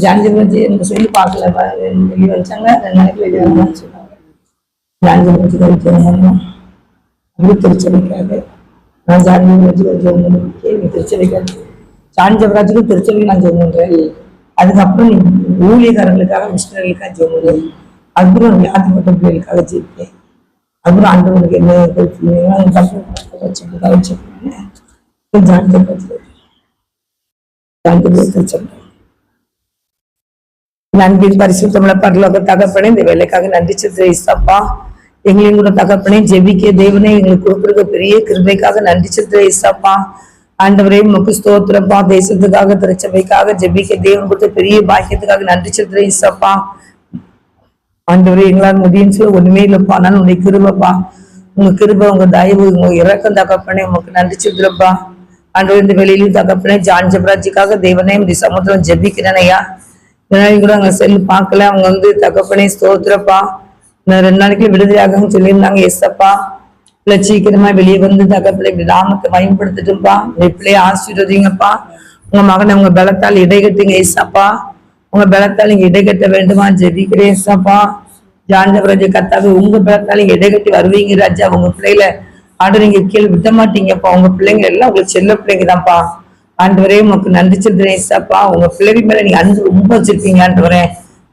ஜான்ஜி எனக்கு சொல்லி பார்க்கல, வெளியே வச்சாங்க 2 நாளைக்கு வெளியே வரலாம்னு சொன்னாங்க. ஜான்ஜி ஜெயம் அப்படி திருச்சபைக்காக நான் ஜான்ஜி கேள்வி திருச்சபைக்காக ஜான்ஜபராஜுக்கும் திருச்சபைக்கு நான் ஜெயம் பண்றேன். அதுக்கப்புறம் நீ ஊழியக்காரங்களுக்காக மிஷினர்களுக்காக ஜெயம் பண்ணுவேன். அப்புறம் வியாதிப்பட்ட பிள்ளைகளுக்காக ஜெயிப்பேன். அப்புறம் ஆண்டவனுக்கு என்ன நன்றி பரிசுத்தமிழ பரலோக தகப்பனே, இந்த வேலைக்காக நன்றி செலுத்துறப்பா. எங்களையும் கூட தகப்பனே ஜெபிக்க தேவனே எங்களுக்கு கொடுக்குற பெரிய கிருபைக்காக நன்றி செலுத்துறப்பா. ஆண்டவரே உமக்கு ஸ்தோத்திரப்பா. தேசத்துக்காக திருச்சபைக்காக ஜெபிக்க தேவன் கொடுத்த பெரிய பாக்கியத்துக்காக நன்றி செலுத்துறப்பா. ஆண்டவரே எங்களால் முடியும் சொல்ல ஒண்ணுமே இல்லப்பா, நான் உன்னை கிருபப்பா. உங்க கிருபை, உங்க தயவு, உங்க இறக்கம் தகப்பனே உமக்கு நன்றி செலுத்துறப்பா. ஆண்டவர் இந்த வெளியிலும் தகப்பனே ஜான்ஜபராஜுக்காக தேவனே இந்த சமுத்திரம் ஜெபிக்கிறேன் ஐயா. கூட அவங்க செல்லு பார்க்கல, அவங்க தகப்பனே ஸ்தோத்திரப்பா. நான் 2 நாளைக்கு விடுதலையாக சொல்லியிருந்தாங்க. எஸ்ஸப்பா பிள்ளை சீக்கிரமா வெளியே வந்து தகப்பனை இப்படி நாமத்தை பயன்படுத்திட்டுப்பா. பிள்ளைய ஆசீர்வதிங்கப்பா. உங்க மகனை உங்க பலத்தால் இடைகட்டுங்க ஏசப்பா. உங்க பலத்தால் நீங்க இடைகட்ட வேண்டுமா ஜெபிக்கிறேன் ஏசப்பா. ஜான்ஜபராஜ கத்தாவே உங்க பலத்தால் நீங்க இடைகட்டி வருவீங்க ராஜா. உங்க பிள்ளைல ஆண்டு நீங்க கீழே விட மாட்டீங்கப்பா. உங்க பிள்ளைங்க எல்லாம் உங்களுக்கு செல்ல பிள்ளைங்க தான்ப்பா. ஆண்டவரே உனக்கு நன்றி சொல்றேன் ஏசப்பா. உங்க பிள்ளைங்க மேல நீங்க அன்பு ரொம்ப வச்சிருக்கீங்க ஆண்டவரே.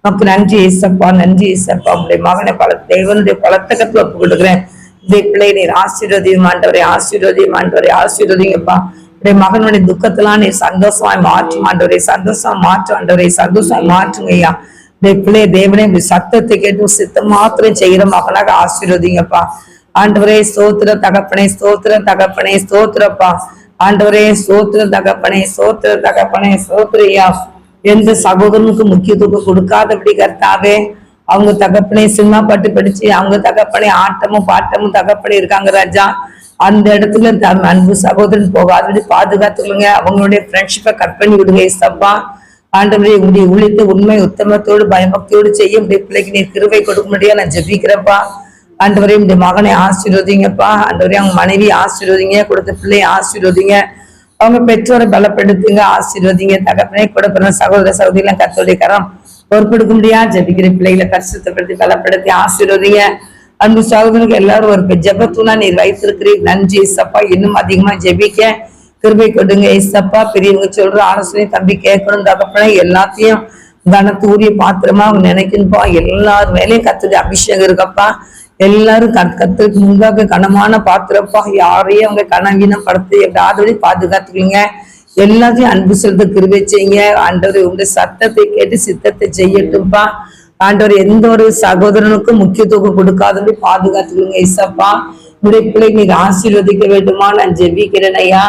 உனக்கு நன்றி ஏசப்பா, நன்றி ஏசப்பா. உங்களுடைய மகனை தேவனுடைய பலத்தகத்துல ஒப்பு கொடுக்குறேன். இந்த பிள்ளை நீர் ஆசீர்வதியும் ஆண்டவரே, ஆசீர்வதியும் ஆண்டவரே, ஆசீர்வதிங்கப்பா. உடைய மகனுடைய துக்கத்தெல்லாம் நீர் சந்தோஷமாய் மாற்றும் ஆண்டவரே, சந்தோஷமா மாற்றும் ஆண்டவரே, சந்தோஷமா மாற்றுங்க ஐயா. இந்த பிள்ளைய தேவனே சத்தத்தை கேட்டு சித்தம் மாத்திரம் செய்கிற மகனாக ஆசீர்வதிங்கப்பா. ஆண்டவரே ஸ்தோத்திர தகப்பனே, ஸ்தோத்திர தகப்பனே, ஸ்தோத்திரப்பா. ஆண்டவரே ஸ்தோத்திர தகப்பனே, ஸ்தோத்திர தகப்பனே, ஸ்தோத்திரையா. எந்த சகோதரனுக்கு முக்கியத்துவம் கொடுக்காதபடி கர்த்தாவே, அவங்க தகப்பனே சினிமா பாட்டு படிச்சு அவங்க தகப்பனே ஆட்டமும் பாட்டமும் தகப்பனே இருக்காங்க ராஜா. அந்த இடத்துல அன்பு சகோதரன் போகாதபடி பாதுகாத்துக்கொள்ளுங்க. அவங்களுடைய ஃப்ரெண்ட்ஷிப்பை கட் பண்ணி விடுங்க ஏசப்பா. ஆண்டவரே உங்களுடைய ஊழியத்தை உண்மை உத்தமத்தோடு பயபக்தியோடு செய்ய உடைய பிள்ளைக்கு நீர் கிருபை கொடுக்க முடியாது நான் ஜெபிக்கிறப்பா. ஆண்டவரே இந்த மகனை ஆசீர்வதிங்கப்பா. ஆண்டவரே அவங்க மனைவி ஆசீர்வதிங்க, கொடுத்த பிள்ளையை ஆசீர்வதிங்க, அவங்க பெற்றோரை பலப்படுத்துங்க, ஆசீர்வதிங்க தகப்பனே. கூட பிறந்த சகோதர சகோதரிலாம் கர்த்தருடைய கரம் பொறுப்பெடுக்க முடியாது ஜெபிக்கிற பிள்ளைகளை பரிசுத்தப்படுத்தி பலப்படுத்தி ஆசீர்வதிங்க. அன்பு சகோதரனுக்கு எல்லாரும் ஒரு ஜெபத்துனா நீர் வைத்திருக்கிறீர். நன்றி ஏசப்பா. இன்னும் அதிகமா ஜெபிக்க கிருபை கொடுங்க ஏசப்பா. பெரியவங்க சொல்ற ஆலோசனை தம்பி கேட்கணும் தகப்பனே. எல்லாத்தையும் கனத்தூரிய பாத்திரமா அவங்க நினைக்கணும்பா. எல்லார் மேலேயும் கத்துடைய அபிஷேகம் இருக்கப்பா. எல்லாரும் கத்துக்கு முன்பாக கனமான பாத்திரப்பா. யாரையும் அவங்க கனவீனம் படுத்து எப்படியாவது பாதுகாத்துக்கீங்க. எல்லாத்தையும் அன்பு செலுத்த கிருபை செய்யுங்க ஆண்டவர். உங்க சத்தத்தை கேட்டு சித்தத்தை செய்யட்டும்பா. ஆண்டவர் எந்த ஒரு சகோதரனுக்கும் முக்கியத்துவம் கொடுக்காதபடி பாதுகாத்துக்கோங்க ஏசப்பா. உடைய பிள்ளை நீங்க ஆசீர்வதிக்க வேண்டுமா நான் ஜெபிக்கிறேன் ஐயா.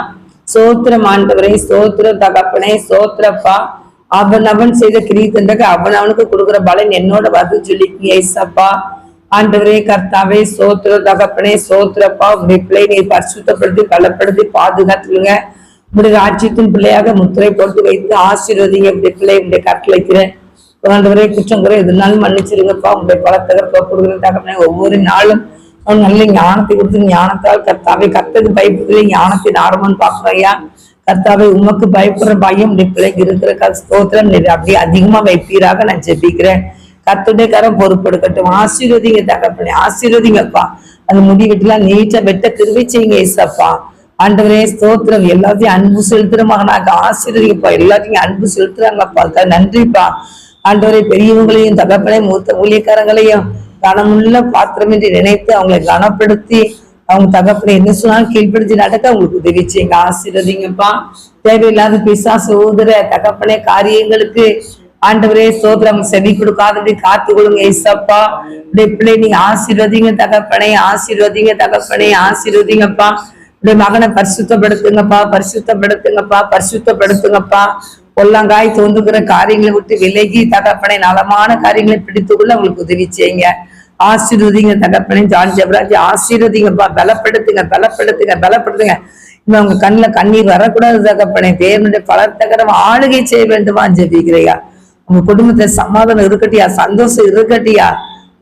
சோத்திரம் ஆண்டவரே, சோத்திரம் தகப்பனே, சோத்திரப்பா. அவன் செய்த கிரீத்தண்டக அவனுக்கு கொடுக்குற பலன் என்னோட வந்து சொல்லிக்கீங்க ஏசப்பா. ஆண்டவரே கர்த்தாவே சோத்திர தகப்பனே, சோத்திரப்பா. உடைய பிள்ளை நீ பரிசுத்தப்படுத்தி பலப்படுத்தி பாதுகாத்துக்கோங்க. உடைய ராஜ்யத்தின் பிள்ளையாக முத்திரை போட்டு வைத்து ஆசீர்வதிங்க. உடைய பிள்ளை உடைய கருத்துல வைக்கிறேன் ஆண்டவரே. குற்றம் குறை எதுனாலும் மன்னிச்சிருங்கப்பா. உங்களுடைய பலத்தகர் கொடுக்குறேன் தகப்பனே. ஒவ்வொரு நாளும் அவன் நல்ல ஞானத்தை கொடுத்து ஞானத்தால் கர்த்தாவே கர்த்தருக்கு பயப்படுறதுல ஞானத்தின் ஆரம்பம் பார்க்குறையா. கர்த்தாவே உமக்கு பயப்படுற பயம் உடைய பிள்ளைக்கு இருக்கிற ஸ்தோத்திரம் அப்படியே அதிகமா வைப்பீராக நான் ஜெபிக்கிறேன். கர்த்தருடைய கரம் பொறுப்பெடுக்கட்டும். ஆசீர்வதிங்க தகப்பனே, ஆசீர்வதிங்கப்பா. அந்த முடி வெட்டலாம் நீட்டா வெட்ட கிருபை செய்யுங்க ஏசப்பா. ஆண்டவரே ஸ்தோத்திரம். எல்லாத்தையும் அன்பு செலுத்துற மகனாக ஆசீர்வதிங்கப்பா. எல்லாத்தையும் அன்பு செலுத்துறாங்கப்பா. நன்றிப்பா ஆண்டவரே. பெரியவங்களையும் தகப்பனை மூத்த ஊழியக்காரங்களையும் கனமுள்ள பாத்திரம் என்று நினைத்து அவங்களை கனப்படுத்தி அவங்க தகப்பனை என்ன சொன்னாலும் கீழ்ப்படுத்தி நடக்க அவங்களுக்கு உதவி செய்யுங்க. ஆசீர்வதிங்கப்பா. தேவையில்லாத பிசாசு ஊதுற தகப்பனே காரியங்களுக்கு ஆண்டவரே சோதரம் செவி கொடுக்காதபடி காத்து கொள்ளுங்க ஏசப்பா. பிள்ளை நீங்க ஆசீர்வதிங்க தகப்பனே, ஆசீர்வதிங்க தகப்பனே, ஆசீர்வதிங்கப்பா. உடைய மகனை பரிசுத்தப்படுத்துங்கப்பா, பரிசுத்தப்படுத்துங்கப்பா, பரிசுத்தப்படுத்துங்கப்பா. பொல்லாங்காய் தோன்றுகிற காரியங்களை விட்டு விலகி தகப்பனை நலமான காரியங்களை பிடித்துக்கொள்ள உங்களுக்கு உதவி செய்யுங்க. ஆசீர்வதிங்க தகப்பனே. ஜான்ஜபராஜ் ஆசீர்வதிங்கப்பா. பலப்படுத்துங்க, பலப்படுத்துங்க, பலப்படுத்துங்க. இன்னும் அவங்க கண்ணுல கண்ணீர் வரக்கூடாது தகப்பனே. தேவனுடைய பலத்தகரம் ஆளுகை செய்ய வேண்டுமா ஜெபிக்கிறையா. உங்க குடும்பத்தை சமாதானம் இருக்கட்டியா, சந்தோஷம் இருக்கட்டியா.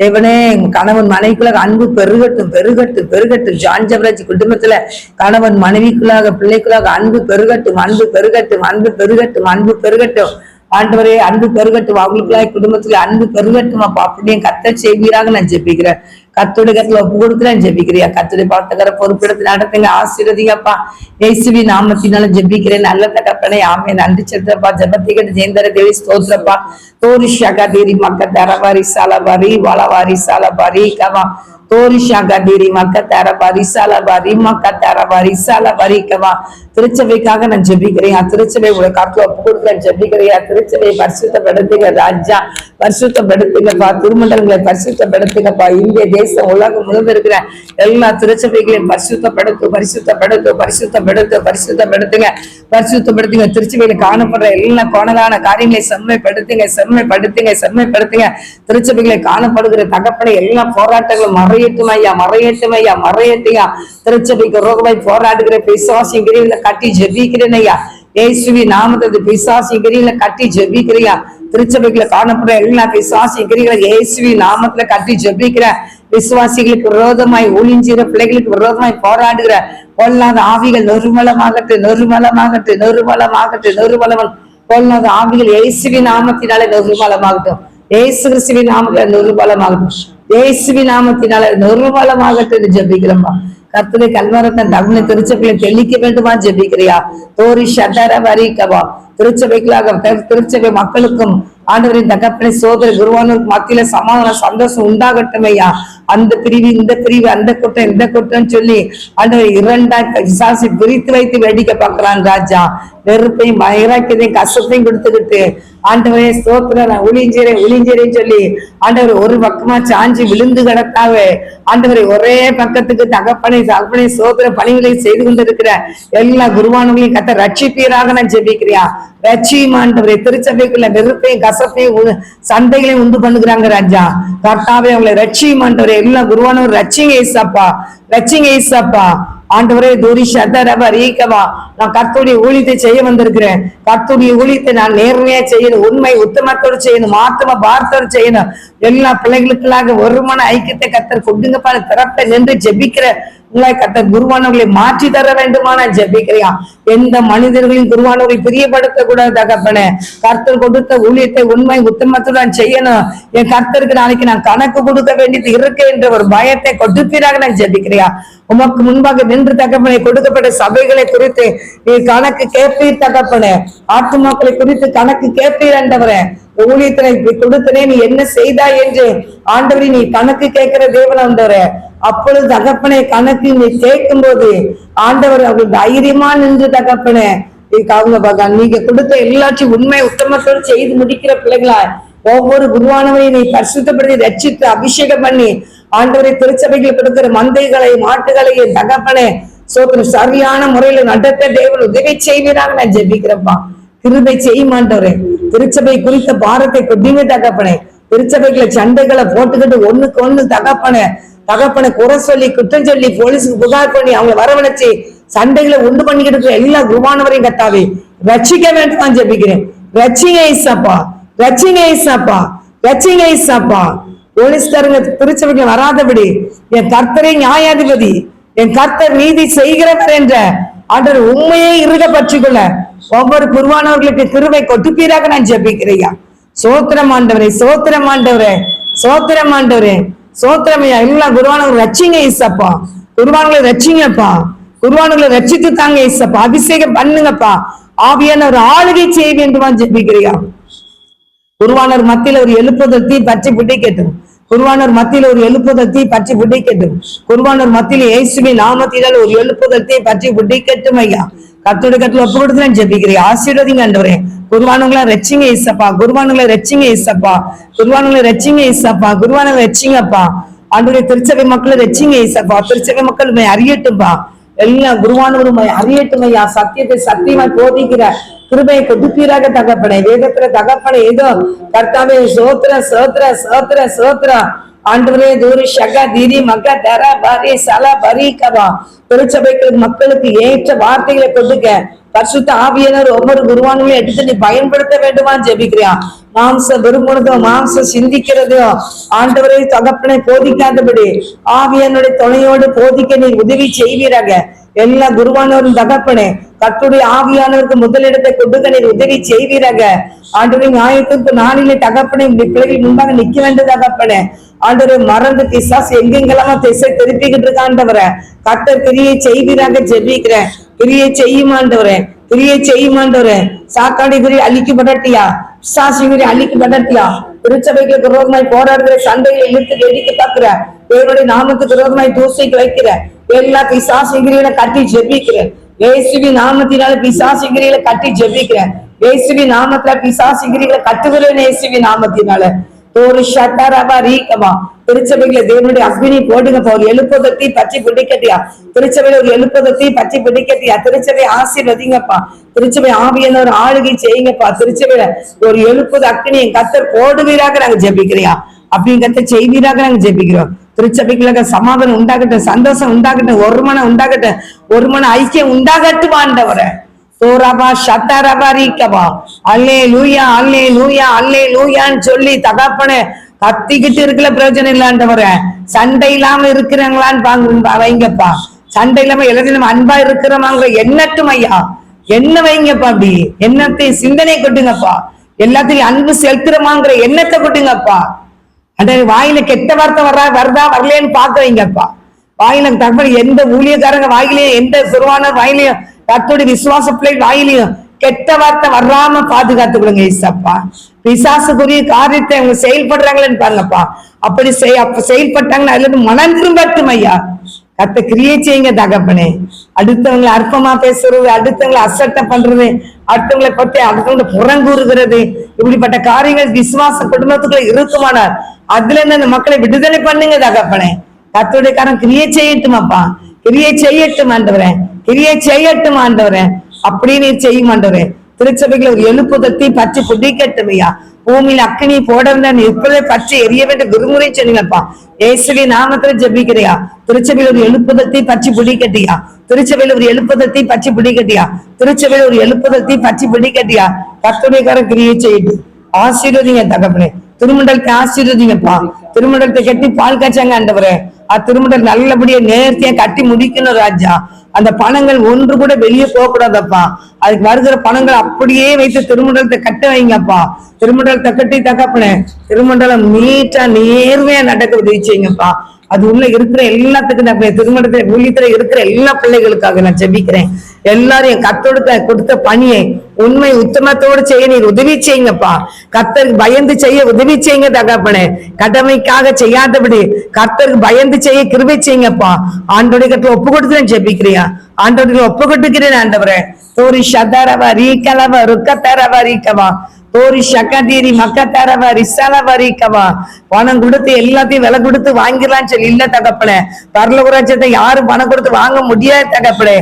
தேவனே கணவன் மனைவிக்குள்ளாக அன்பு பெருகட்டும், பெருகட்டும், பெருகட்டும். ஜான்ஜபராஜ் குடும்பத்துல கணவன் மனைவிக்குள்ளாக பிள்ளைக்குள்ளாக அன்பு பெருகட்டும், அன்பு பெருகட்டும், அன்பு பெருகட்டும், அன்பு பெருகட்டும். ஆண்டவரே அன்பு பெருகட்டும், அவங்களுக்குள்ள குடும்பத்துல அன்பு பெருகட்டும் அப்பா. அப்படியே கர்த்தர் செய்வீராக நான் ஜெபிக்கிறேன். கர்த்தருடைய கருத்துல ஒப்பு கொடுத்து ஜெபிக்கிறியா. கர்த்தருடைய பாத்தகர பொறுப்பெடுத்து நடத்துங்க, ஆசீர்வதிங்கப்பா. இயேசுவி நாமத்தினால ஜெபிக்கிறேன் நல்ல தகப்பனே, ஆமே. நன்றி செலுத்தப்பா. ஜெபத்திகட்டு ஜெயந்தர தேவி ஸ்தோத்திரப்பா. தோரி ஷகதீரி மக்க தரவாரி சாலவாரி வளவாரி சாலவாரி கவா தோரி ஷகதீரி மக்க தரவாரி சாலவாரி மக்க தரவாரி சாலவாரி கவா. திருச்சபைக்காக நான் ஜெபிக்கிறேன். திருச்சபை உடைய கருத்துல ஒப்பு கொடுக்குறேன் ஜெபிக்கிறியா. திருச்சபையை பரிசுத்தப்படுத்துங்க ராஜா, பரிசுத்தப்படுத்துங்கப்பா. திருமண்டலங்களை பரிசுத்தப்படுத்துங்கப்பா. இந்திய தேசம் உலகம் முழுவதும் இருக்கிற எல்லா திருச்சபைகளையும் பரிசுத்தப்படுத்தும், பரிசுத்தப்படுத்தும், பரிசுத்தப்படுத்தும், பரிசுத்தப்படுத்துங்க, பரிசுத்தப்படுத்துங்க. திருச்சபையில காணப்படுற எல்லா கோணலான காரியங்களை செம்மைப்படுத்துங்க, செம்மைப்படுத்துங்க, செம்மைப்படுத்துங்க. திருச்சபைகளை காணப்படுகிற தகப்பனை எல்லா போராட்டங்களும் மறையட்டும் ஐயா, மறையட்டும் ஐயா, மறையட்டையா. திருச்சபைக்கு ரோகமாய் போராடுகிற பிசாசின் கிரியில கட்டி ஜெபிக்கிறேன் ஐயா. இயேசுவி நாமத்தை பிசாசின் கிரியில கட்டி ஜெபிக்கிறியா. திருச்சபைக்குள்ள காணப்படுற எல்லா பிசாசின் கிரிகளை இயேசுவி நாமத்துல கட்டி ஜெபிக்கிற விசுவாசிகளுக்கு விரோதமாய் ஒளிஞ்சிற பிள்ளைகளுக்கு விரோதமாய் போராடுகிற பொல்லாத ஆவிகள் நிர்மலமாகட்டு, நிர்மலமாகட்டு, நிர்மலமாகட்டு, நிர்மலமாக பொல்லாத ஆவிகள் இயேசுவி நாமத்தினால நிர்மலமாகட்டும், இயேசு கிறிஸ்துவின் நாமத்தினால நிர்மலமாகட்டும், இயேசுவி நாமத்தினால நிர்மலமாகட்டு ஜெபிக்கிறோம்பா. கர்த்தரை கல்வரத்தன் தகுந்த திருச்சபைகளை தெளிக்க வேண்டுமா ஜெபிக்கிறியா. தோரி ஷட்டர வரிக்கவா. திருச்சபைகளாக திருச்சபை மக்களுக்கும் ஆண்டவரின் தகப்பனை சோதர குருவானூருக்கு மத்தியில சமாதான சந்தோஷம் உண்டாகட்டும் ஐயா. அந்த பிரிவு இந்த பிரிவு, அந்த கூட்டம் இந்த கூட்டம் சொல்லி ஆண்டவர் இரண்டா விசாசி பிரித்து வைத்து வேடிக்கை பார்க்கிறான் ராஜா. நெருப்பையும் வைராக்கியத்தையும் கசத்தையும் கொடுத்துக்கிட்டு ஆண்டவரே ஸ்தோத்திரம் ஒளிஞ்சேரேன்னு சொல்லி ஆண்டவர் ஒரு பக்கமா சாஞ்சி விழுந்து கிடக்காவே ஆண்டவரை ஒரே பக்கத்துக்கு தகப்பனை சோதர பணிகளை செய்து கொண்டிருக்கிற எல்லா குருவானங்களையும் கத்த ரட்சிப்பீராக நான் ஜெபிக்கிறியா. ரட்சியும் ஆண்டவரை. திருச்சபைக்குள்ள வெறுப்பையும் கசப்பையும் சண்டைகளையும் உண்டு பண்ணுகிறாங்க ராஜா. கர்த்தாவே அவங்களை ரட்சியும் ஆண்டவரை. எல்லா குருவானவர் ரட்சிங்க ஏசப்பா, ரட்சிங்க ஏசப்பா. ஆண்டவரே தூரி சதரவா ரீகவா. நான் கர்த்தருடைய ஊழியத்தை செய்ய வந்திருக்கிறேன். கர்த்தருடைய ஊழியத்தை நான் நேர்மையா செய்யணும், உண்மை உத்தமத்தோடு செய்யணும், ஆத்ம பாரத்தோடு செய்யணும். எல்லா பிள்ளைகளுக்குள்ளாக ஒரு மன ஐக்கியத்தை கர்த்தர் கொடுங்கப்பா. திறப்ப நின்று ஜெபிக்கிற உங்களை கர்த்தர் குருவானவர்களை மாற்றி தர வேண்டுமா நான் ஜெபிக்கிறியா. எந்த மனிதர்களையும் குருவானவரை பிரியப்படுத்த கூடாது தகப்பனே. கர்த்தர் கொடுத்த ஊழியத்தை உண்மை உத்தமத்துடன் செய்யணும். என் கர்த்தருக்கு நாளைக்கு நான் கணக்கு கொடுக்க வேண்டியது இருக்கு என்ற ஒரு பயத்தை கொடுப்பீராக நான் ஜெபிக்கிறியா. உமக்கு முன்பாக நின்று தகப்பனை கொடுக்கப்பட்ட சபைகளை குறித்து நீ கணக்கு கேட்பீர் தகப்பனே. ஆத்துமாக்களை குறித்து கணக்கு கேட்பீர் ஆண்டவரே. ஊழியத்தினை கொடுத்தனே நீ என்ன செய்தாய் என்று ஆண்டவரை நீ கணக்கு கேட்கிற தேவன் ஆண்டவரே. அப்பொழுது தகப்பனை கணக்கு நீ கேட்கும் போது ஆண்டவர் அவங்க தைரியமா நின்று தகப்பனே அவங்க நீங்க கொடுத்த எல்லாத்தையும் உண்மை உத்தமத்தோடு செய்து முடிக்கிற பிள்ளைகளா ஒவ்வொரு குருவானவரை நீ பரிசுத்தப்படுத்தி ரட்சித்து அபிஷேகம் பண்ணி ஆண்டவரை திருச்சபைகள் கொடுக்கிற மந்தைகளை மாட்டுகளையும் தகப்பனே சோத்திரம் சரியான முறையில நடத்த தேவன் உதவி செய்வீராக நான் ஜெபிக்கிறப்பா. கிருபை செய்யுமாண்டவரே. திருச்சபை குறித்த பாரத்தை கொட்டிங்க தகப்பனே. திருச்சபைகளை சண்டைகளை போட்டுக்கிட்டு ஒண்ணுக்கு ஒண்ணு தகப்பனை குறை சொல்லி குற்றம் சொல்லி போலீஸுக்கு புகார் பண்ணி அவங்க வரவழைச்சு சண்டைகளை உண்டு பண்ணிக்கிட்டு இருக்கிற எல்லா குருவானவரையும் கத்தாவே ரட்சிக்க வேண்டும் ஜெபிக்கிறேன். ரட்சிங்க ஏசப்பா, ரட்சிங்க ஏசப்பா, ரட்சிங்க ஏசப்பா. போலீஸ்காரங்க திருச்சபைக்கு வராதபடி என் கர்த்தரை நியாயாதிபதி, என் கர்த்தர் நீதி செய்கிறவர் என்ற ஆண்டவர் உண்மையை இருக பற்றிக்கொள்ள ஒவ்வொரு குருவானவர்களுக்கு கிருபை கொட்டுப்பீராக நான் ஜெபிக்கிறையா. சோத்திரம் ஆண்டவரே, சோத்திரம் ஆண்டவரே, சோத்திரம் ஆண்டவரே, சோத்திரமையா. எல்லா குருவானவர்கள் ரட்சிங்க ஏசப்பா. குருவானவர்களை ரட்சிங்கப்பா. குருவானவர்களை ரட்சித்து தாங்க ஏசப்பா. அபிஷேகம் பண்ணுங்கப்பா. ஆவியான ஒரு ஆளுகை செய்ய வேண்டுமா ஜெபிக்கிறையா. குருவானவர் மத்தியில ஒரு எழுப்புதல் தீ பற்றி பிடிக்கட்டும். குருவானவர் மத்தியில ஒரு எழுப்புதல் தீ பற்றி பிடிக்கட்டும். குருவானவர் மத்தியில இயேசுவின் நாமத்தினால் ஒரு எழுப்புதல் தீ பற்றி பிடிக்கட்டும் ஐயா. கர்த்தருடைய கருத்துல ஒப்பு கொடுத்து நான் ஜெபிக்கிறேன். ஆசீர்வதிங்க ஆண்டவரே. குருவானவங்களை ரட்சிங்க ஏசப்பா. குருவானவங்களை ரட்சிங்க ஏசப்பா. குருவானவங்களை ரட்சிங்க ஏசப்பா. குருவானவங்களை ரட்சிங்கப்பா. ஆண்டவரே திருச்சபை மக்களை ரட்சிங்க ஏசப்பா. திருச்சபை மக்கள் அறியட்டும்பா. எல்லா குருவானவரும் அறியட்டும் ஐயா. சத்தியத்தை சத்தியமா போதிக்கிற கிருபையை கொடுப்பீராக தகப்பனே. வேதத்துல தகப்பனே ஏதோ கர்த்தாவே சோத்திர சோத்திர சோத்திர சோத்திர ஆண்டவரே தூரி ஷகா தீரி மக தர பரி சல பரிகவா. திருச்சபைக்கு மக்களுக்கு ஏற்ற வார்த்தைகளை கொடுக்க பரிசுத்த ஆவியானவர் ஒவ்வொரு குருவானவர்களையும் எடுத்து நீ பயன்படுத்த வேண்டுமா ஜெபிக்கிறியா. மாம்ச விரும்புறதோ மாம்சம் சிந்திக்கிறதோ ஆண்டவரை தகப்பனை போதிக்காதபடி ஆவியானுடைய துணையோடு போதிக்க நீ உதவி செய்வீராக. எல்லா குருவானவரும் தகப்பனே கர்த்தருடைய ஆவியானவருக்கு முதலிடத்தை கொடுக்க நீர் உதவி செய்வீராக. ஆண்டவரே நியாயத்திற்கு நாளிலே தகப்பனே இந்த பிள்ளைகள் முன்பாக நிக்க வேண்டிய தகப்பனே ஆண்டவரை மறந்து பிசாசு எங்கெங்கெல்லாம் திசை திருப்பிக்கிட்டு இருக்காண்டவரை கர்த்தர் கிரியை செய்வீராக ஜெபிக்கிறேன். கிரியை செய்யுமாண்டவரே, கிரியை செய்யுமாண்டவரே. சாத்தாடி கிரி அழிக்கப்படட்டியா, பிசாசுகிரி அழிக்கப்படட்டியா, திருச்சபைக்கு விரோதமாய் போராடுகிற சண்டைகளை இழுத்து வெடிக்க பாக்குற தேவனுடைய நாமத்துக்கு விரோதமாய் தூசிக்கு வைக்கிற எல்லா பிசாசுகிரியில கட்டி ஜெபிக்கிறேன். இயேசுவி நாமத்தினால பிசாசுகிரியில கட்டி ஜெபிக்கிறேன். இயேசுவி நாமத்துல பிசாசுகிரிகளை கட்டுகிறேன். இயேசுவி நாமத்தினால ஒரு ஷட்டரபா ரீகமா திருச்சபையில தேவனுடைய அக்னி போடுங்கப்பா. ஒரு எழுப்பதத்தை பற்றி பிடிக்கட்டியா, திருச்சபையில ஒரு எழுப்பதத்தை பற்றி பிடிக்கட்டியா. திருச்சபை ஆசீர்வதிங்கப்பா. திருச்சபை ஆவியான ஒரு ஆளுகை செய்யுங்கப்பா. திருச்சபையில ஒரு எழுப்பது அக்னியை கர்த்தர் போடுவீராக நாங்க ஜெபிக்கிறியா, அப்படிங்கிறத செய்வீராக நாங்க ஜெபிக்கிறோம். திருச்சபைக்குள்ள சமாதானம் உண்டாகட்டும், சந்தோஷம் உண்டாகட்டும், ஒரு மனம் உண்டாகட்டும், ஒரு மன ஐக்கியம் உண்டாகட்டும் ஆண்டவரே. சோரபா ஷட்டரபா ரீகமா அல்லே லூயா அல்லே லூயா அல்லே லூயான்னு சொல்லி தகப்பனே கத்திக்கிட்டு இருக்கல பிரயோஜனம் இல்லாண்டவரை. சண்டை இல்லாம இருக்கிறாங்களான்னு வைங்கப்பா. சண்டை இல்லாம எல்லாத்தையும் அன்பா இருக்கிறோமாங்கிற எண்ணட்டும் ஐயா, என்ன வைங்கப்பா. அப்படி எண்ணத்தை சிந்தனை கொட்டுங்கப்பா. எல்லாத்தையும் அன்பு செலுத்துறமாங்கிற எண்ணத்தை கொட்டுங்கப்பா. அந்த வாயில கெட்ட வார்த்தை வருதா வரலையேன்னு பார்க்க வைங்கப்பா. வாயில தகவல் எந்த ஊழியக்காரங்க வாயிலையும் எந்த சிறுவான வாயிலையும் கர்த்தருடைய விசுவாச பிள்ளை வாயிலையும் கெட்ட வார்த்தை வராம பாதுகாத்து கொடுங்க ஏசப்பா. பிசாசுக்குரிய காரியத்தை அவங்க செயல்படுறாங்களேன்னு பாருங்கப்பா. அப்படி செயல்பட்டாங்கன்னா அதுல இருந்து மனம் திரும்பட்டும் ஐயா. கத்த கிரியை செய்யுங்க தகப்பனே. அடுத்தவங்களை அற்பமா பேசுறது, அடுத்தவங்களை அசட்டை பண்றது, அடுத்தவங்களை பத்தி அடுத்தவங்களை புறங்கூறுகிறது, இப்படிப்பட்ட காரியங்கள் விசுவாச குடும்பத்துக்குள்ள இருக்குமானார் அதுல இருந்து அந்த மக்களை விடுதலை பண்ணுங்க தகப்பனே. கர்த்தருடைய காரம் கிரியை செய்யட்டுமாப்பா, கிரியை செய்யட்டும் ஆண்டவரே, கிரியை செய்யட்டும் ஆண்டவரே. அப்படியே நீர் செய்யும் ஆண்டவரே. திருச்சபைகளை ஒரு எழுப்புதத்தை பற்றி பிடிக்கட்டும் ஐயா. பூமியில அக்கினி போட இப்பவே பற்றி எரிய வேண்டும் விருமுறை சொன்னீங்கப்பா. இயேசுவி நாமத்துல ஜெபிக்கிறியா. திருச்சபையில ஒரு எழுப்புதத்தை பற்றி பிடிக்கட்டியா, திருச்சபையில ஒரு எழுப்புதத்தை பற்றி பிடிக்கட்டியா, திருச்சபையில ஒரு எழுப்புதத்தை பற்றி பிடிக்கட்டியா. கர்த்தருடைய கிரியை செய்யுது. ஆசீர்வதிங்க தகப்பனே. திருமண்டலத்தை ஆசீர்வதிங்கப்பா. திருமண்டலத்தை கட்டி பால் காய்ச்சாங்க ஆண்டவரே. திருமண்டல் நல்லபடியா நேர்த்தியா கட்டி முடிக்கணும் ராஜா. அந்த பணங்கள் ஒன்று கூட வெளியே போக கூடாதப்பா. அதுக்கு வருகிற பணங்கள் அப்படியே வைத்து திருமண்டலத்தை கட்ட வைங்கப்பா. திருமண்டலத்தை கட்டி தகப்பனே திருமண்டலம் நீட்டா நேர்மையா நடக்க உதவி செய்யுங்கப்பா. அது உள்ள இருக்கிற எல்லாத்துக்கும் நான் திருமணத்துல ஊழியத்துல இருக்கிற எல்லா பிள்ளைகளுக்காக நான் ஜெபிக்கிறேன். எல்லாரும் என் கர்த்தருக்கு கொடுத்த பணியை உண்மை உத்தமத்தோடு செய்ய நீர் உதவி செய்யுங்கப்பா. கர்த்தருக்கு பயந்து செய்ய உதவி செய்யுங்க தகப்பனே. கடமைக்காக செய்யாதபடி கர்த்தருக்கு பயந்து செய்ய கிருபை செய்யுங்கப்பா. ஆண்டோடைய கட்ட ஒப்பு கொடுத்து நான் ஜெபிக்கிறியா, ஆண்டோடைய ஒப்பு கொடுக்கிறேன் ஆண்டவரே. தோரி சதரவா ரீகலவா ருக்கத்தரவா ரீகவா தோரி சக்கதீரி மக்கத்தரவா ரிசலவா ரீகவா. பணம் கொடுத்து எல்லாத்தையும் விலை கொடுத்து வாங்கிடலாம்னு சொல்லி இல்ல தகப்பனே. பரலோக ராஜ்யத்தை யாரும் பணம் கொடுத்து வாங்க முடியாது தகப்பனே.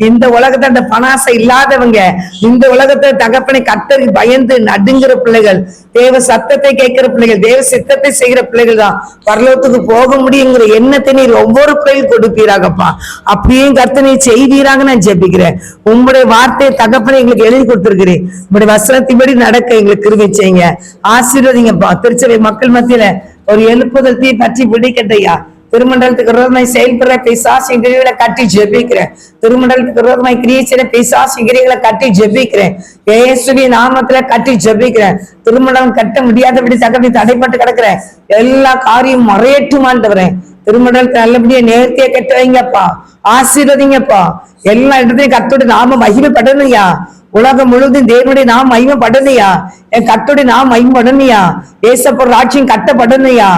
இந்த உலகத்தை அந்த பணாசை இல்லாதவங்க, இந்த உலகத்தை தகப்பனை கர்த்தருக்கு பயந்து நடுங்கிற பிள்ளைகள், தேவ சத்தத்தை கேட்கிற பிள்ளைகள், தேவ சித்தத்தை செய்கிற பிள்ளைகள் தான் பரலோகத்துக்கு போக முடியுங்கிற எண்ணத்தை நீர் ஒவ்வொரு பிள்ளைகள் கொடுப்பீராகப்பா. அப்படியும் கர்த்தர் நீ செய்வீராக நான் ஜெபிக்கிறேன். உங்களுடைய வார்த்தையை தகப்பனை எங்களுக்கு எழுதி கொடுத்திருக்கிறேன். உங்களுடைய வசனத்தின்படி நடக்க எங்களுக்கு கிருபை செய்யுங்க. ஆசீர்வதிங்கப்பா. திருச்சபை மக்கள் மத்தியில ஒரு எழுப்புதத்தை பற்றி பிடிக்கட்டையா. திருமண்டலத்துக்கு விரோதமாய் செயல்படுற பிசாசின் கிரிகளை கட்டி ஜெபிக்கிறேன். திருமண்டலத்துக்கு விரோதமாய் கிரியை செய்யற பிசாசின் கிரிகளை கட்டி ஜெபிக்கிறேன். இயேசுவின் நாமத்துல கட்டி ஜெபிக்கிறேன். திருமணம் கட்ட முடியாதபடி தகவல் தடைப்பட்டு கிடக்குறேன் எல்லா காரியம் மறையட்டுமான்றவரேன். திருமண்டலத்தை நல்லபடியா நேர்த்தியா கட்ட வைங்கப்பா. ஆசீர்வதிங்கப்பா. எல்லா இடத்துலயும் கர்த்தருடைய நாம மகிமைப்படணுயா. உலகம் முழுவதும் தேவனுடைய நாம் மகிமைப்படணுயா. என் கர்த்தருடைய நாம் மகிமைப்படணுயா. ஏசப்பொருள் ஆட்சியும் கட்டப்படணுயா.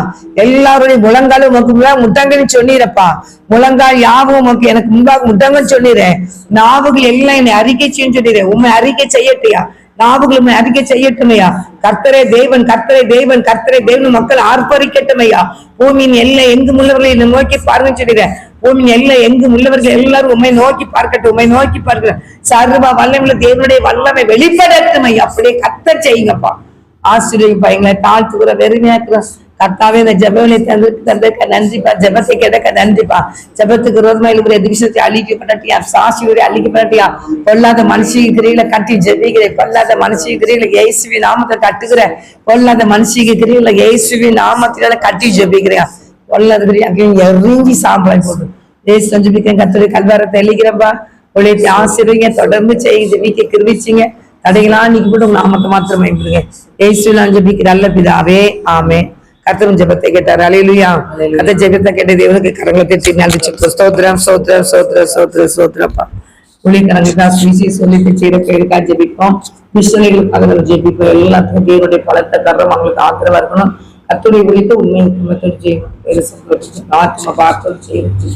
எல்லாருடைய முழங்காலும் உமக்கு முன்பாக முட்டங்கன்னு சொன்னீரப்பா. முழங்கால் யாவும் உமக்கு எனக்கு முன்பாக முட்டங்கன்னு சொன்னீரேன். நாவுகள் எல்லாம் என்னை அறிக்கை செய்யும் சொன்னீரேன். உண்மை அறிக்கை செய்யட்டியா. நாவுகள் உண்மை அறிக்கை செய்யட்டுமையா. கர்த்தரே தேவன், கர்த்தரே தேவன், கர்த்தரே தேவன் மக்கள் ஆர்ப்பரிக்கட்டுமையா. பூமியின் எல்லை எங்கும் உள்ளவர்களை என்னை நோக்கி பாருங்க சொல்லிடுறேன். பூமியின் எல்லை எங்கும் உள்ளவர்கள் எல்லாரும் உண்மை நோக்கி பார்க்கட்டும், உண்மை நோக்கி பார்க்க சர்வ வல்லமையுள்ள தேவனுடைய வல்லமை வெளிப்படட்டுமை. அப்படியே கத்த செய்யுங்கப்பா. ஆசிரியப்பா. எங்களை தாழ்த்துக்கிற வெறுமையாக்குற கர்த்தாவே இந்த ஜெபங்களை தந்ததுக்கு நன்றிப்பா. ஜெபத்தை கேட்டக்க நன்றிப்பா. ஜெபத்துக்கு விரோதமா இருக்கிற எதிர்விஷத்தை அழிக்கப்பட்டியா, சாசியுடைய அழிக்கப்பட்டியா. பொல்லாத மனுஷிக்கு கிரியில கட்டி ஜெபிக்கிறேன். பொல்லாத மனுஷிக்கு கிரியில இயேசுவி நாமத்தை கட்டுகிறேன். பொல்லாத மனுஷிக்கு கிரியில இயேசுவி நாமத்தினால கட்டி ஜெபிக்கிறேன். பொல்லாத கிரியா எரிஞ்சி சாம்பலாய் போட்டு தேசம் ஜெபிக்கிறேன் கர்த்தருடைய கல்வாரத்தை தெளிக்கிறப்பா. ஊழியத்தை ஆசீர்வதிங்க, தொடர்ந்து செய்யுங்க, ஜெபிக்க கிருபிச்சிங்க. தடைகளா நீங்க கூட உங்க நாமத்தை மாத்திரம் பயன்படுங்க. இயேசுவின் ஜெபிக்கிற நல்ல பிதாவே, ஆமென். கர்த்தரும் ஜெபத்தை கேட்டார். அல்லேலூயா. கர்த்தர் ஜெபத்தை கேட்ட தேவனுக்கு கரங்களை தட்டி நன்றி. ஸ்தோத்திரம் ஸ்தோத்திரம் ஸ்தோத்திரம் ஸ்தோத்திரம் ஸ்தோத்திரப்பா. ஊழியக்காரங்களுக்காக சுவிசேஷத்தை செய்யற பேருக்காக ஜெபிப்போம். மிஷனரிகளுக்காக நம்ம ஜெபிப்போம். எல்லாத்துக்கும் தேவனுடைய பலத்தை கரம் அவங்களுக்கு ஆதரவா இருக்கணும். கர்த்தருடைய ஊழியத்தை உண்மை ஆத்ம பார்த்தோம் செய்யறது.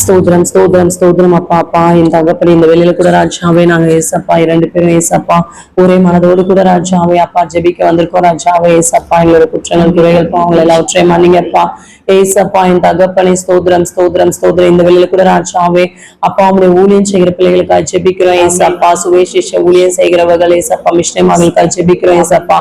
ஸ்தோத்திரம் ஸ்தோத்திரம் ஸ்தோத்திரம் அப்பா. அப்பா என் தகப்படி இந்த வெளியில கூட ராஜாவே நாங்க ஏசப்பா 2 பேரும் ஏசப்பா ஒரே மனதோடு கூட ராஜாவே அப்பா ஜெபிக்க வந்திருக்கோம் ராஜாவே. ஏசப்பா எங்களோட குற்றங்கள் குறைகள் பாவங்கள் எல்லாவற்றையும் மன்னிங்கப்பா. ஏசப்பா என் தகப்பனை ஸ்தோத்திரம் ஸ்தோத்திரம் ஸ்தோத்திரம். இந்த வெளியில கூட ராஜாவே அப்பா உங்களுடைய ஊழியம் செய்கிற பிள்ளைகளுக்காக ஜெபிக்கிறோம் ஏசப்பா. சுவிசேஷ ஊழியம் செய்கிறவர்கள் ஏசப்பா மிஷனரிகளுக்காக ஜெபிக்கிறோம் ஏசப்பா.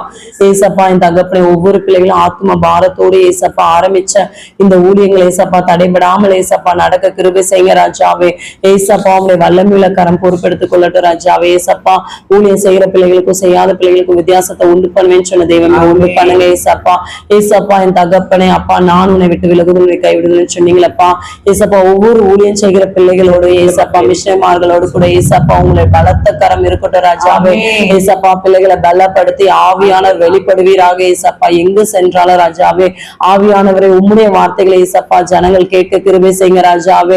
ஏசப்பா என் தகப்பனை ஒவ்வொரு பிள்ளைகளும் ஆத்ம பாரத்தோடு ஏசப்பா ஆரம்பிச்ச இந்த ஊழியங்கள் ஏசப்பா தடைபடாமல் ஏசப்பா நடக்க கிருபை செய்யுங்க ராஜாவே. ஏசப்பா உங்களுடைய வல்லமையுள்ள கரம் பொறுப்பெடுத்துக் கொள்ளட்டும் ராஜாவே. ஏசப்பா ஊழியம் செய்கிற பிள்ளைகளுக்கும் செய்யாத பிள்ளைகளுக்கும் வித்தியாசத்தை உண்டு பண்ணுவேன்னு சொன்ன தெய்வமே உண்டு பண்ணுங்க ஏசப்பா. ஏசப்பா என் தகப்பனே அப்பா நான் உன்னை விட்டு விலகுதல் கைவிடுதல்னு சொன்னீங்களப்பா. ஏசப்பா ஒவ்வொரு ஊழியம் செய்கிற பிள்ளைகளோடு ஏசப்பா மிஷனரிகளோடு கூட ஏசப்பா உங்களுடைய பலத்த கரம் இருக்கட்டும் ராஜாவே. ஏசப்பா பிள்ளைகளை பலப்படுத்தி ஆவியானவர் வெளிப்படுவீராக ஏசப்பா. எங்கு சென்றாலும் ராஜாவே ஆவியானவரை உம்முடைய வார்த்தைகளை ஏசப்பா ஜனங்கள் கேட்க கிருபை செய்யுங்க ராஜாவே.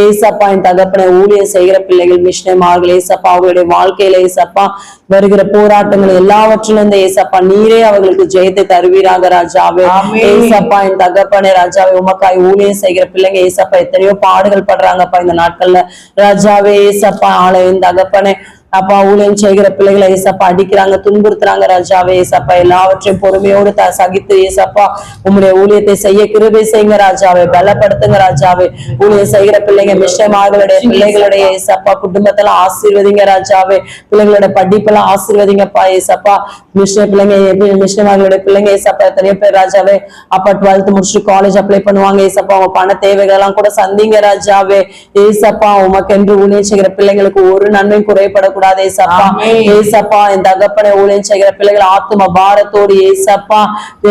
ஏசப்பா என் தகப்பனை ஊழியம் செய்கிற பிள்ளைகள் மிஷனரிகள் ஏசப்பா அவர்களுடைய வாழ்க்கையில ஏசப்பா வருகிற போராட்டங்கள் எல்லாவற்றிலிருந்து ஏசப்பா நீரே அவர்களுக்கு ஜெயத்தை தருவீராக ராஜாவே. ஏசப்பா என் தகப்பனே ராஜாவே உமக்காய் ஊழியம் செய்கிற பிள்ளைங்க ஏசப்பா எத்தனையோ பாடுகள் படுறாங்கப்பா இந்த நாட்கள்ல ராஜாவே. ஏசப்பா ஆலயம் தகப்பனே அப்பா ஊழியம் செய்கிற பிள்ளைகளை ஏசப்பா அடிக்கிறாங்க துன்புறுத்துறாங்க ராஜாவே. ஏசப்பா எல்லாவற்றையும் பொறுமையோடு சகித்து ஏசப்பா உம்முடைய ஊழியத்தை செய்ய கிருபை செய்யுங்க ராஜாவே. பலப்படுத்துங்க ராஜாவே. ஊழியம் செய்கிற பிள்ளைங்க மிஷனரிகளுடைய பிள்ளைகளுடைய ஏசப்பா குடும்பத்தெல்லாம் ஆசீர்வதிங்க ராஜாவே. பிள்ளைங்களோட படிப்பெல்லாம் ஆசீர்வதிங்கப்பா ஏசப்பா. மிஷனரிகளுடைய பிள்ளைங்க ஏசப்பா எத்தனையோ பேர் ராஜாவே அப்பா 12th முடிச்சுட்டு காலேஜ் அப்ளை பண்ணுவாங்க ஏசப்பா. அவங்க பண தேவைகள் எல்லாம் கூட சந்திங்க ராஜாவே. ஏசப்பா உமக்கென்று ஊழியம் செய்கிற பிள்ளைங்களுக்கு ஒரு நன்மையும் குறைபடக்கூடாது ஏசப்பா. ஏசப்பா என் தகப்பனை ஊழியம் செய்கிற பிள்ளைகள் ஆத்தும பாரத்தோடு ஏசப்பா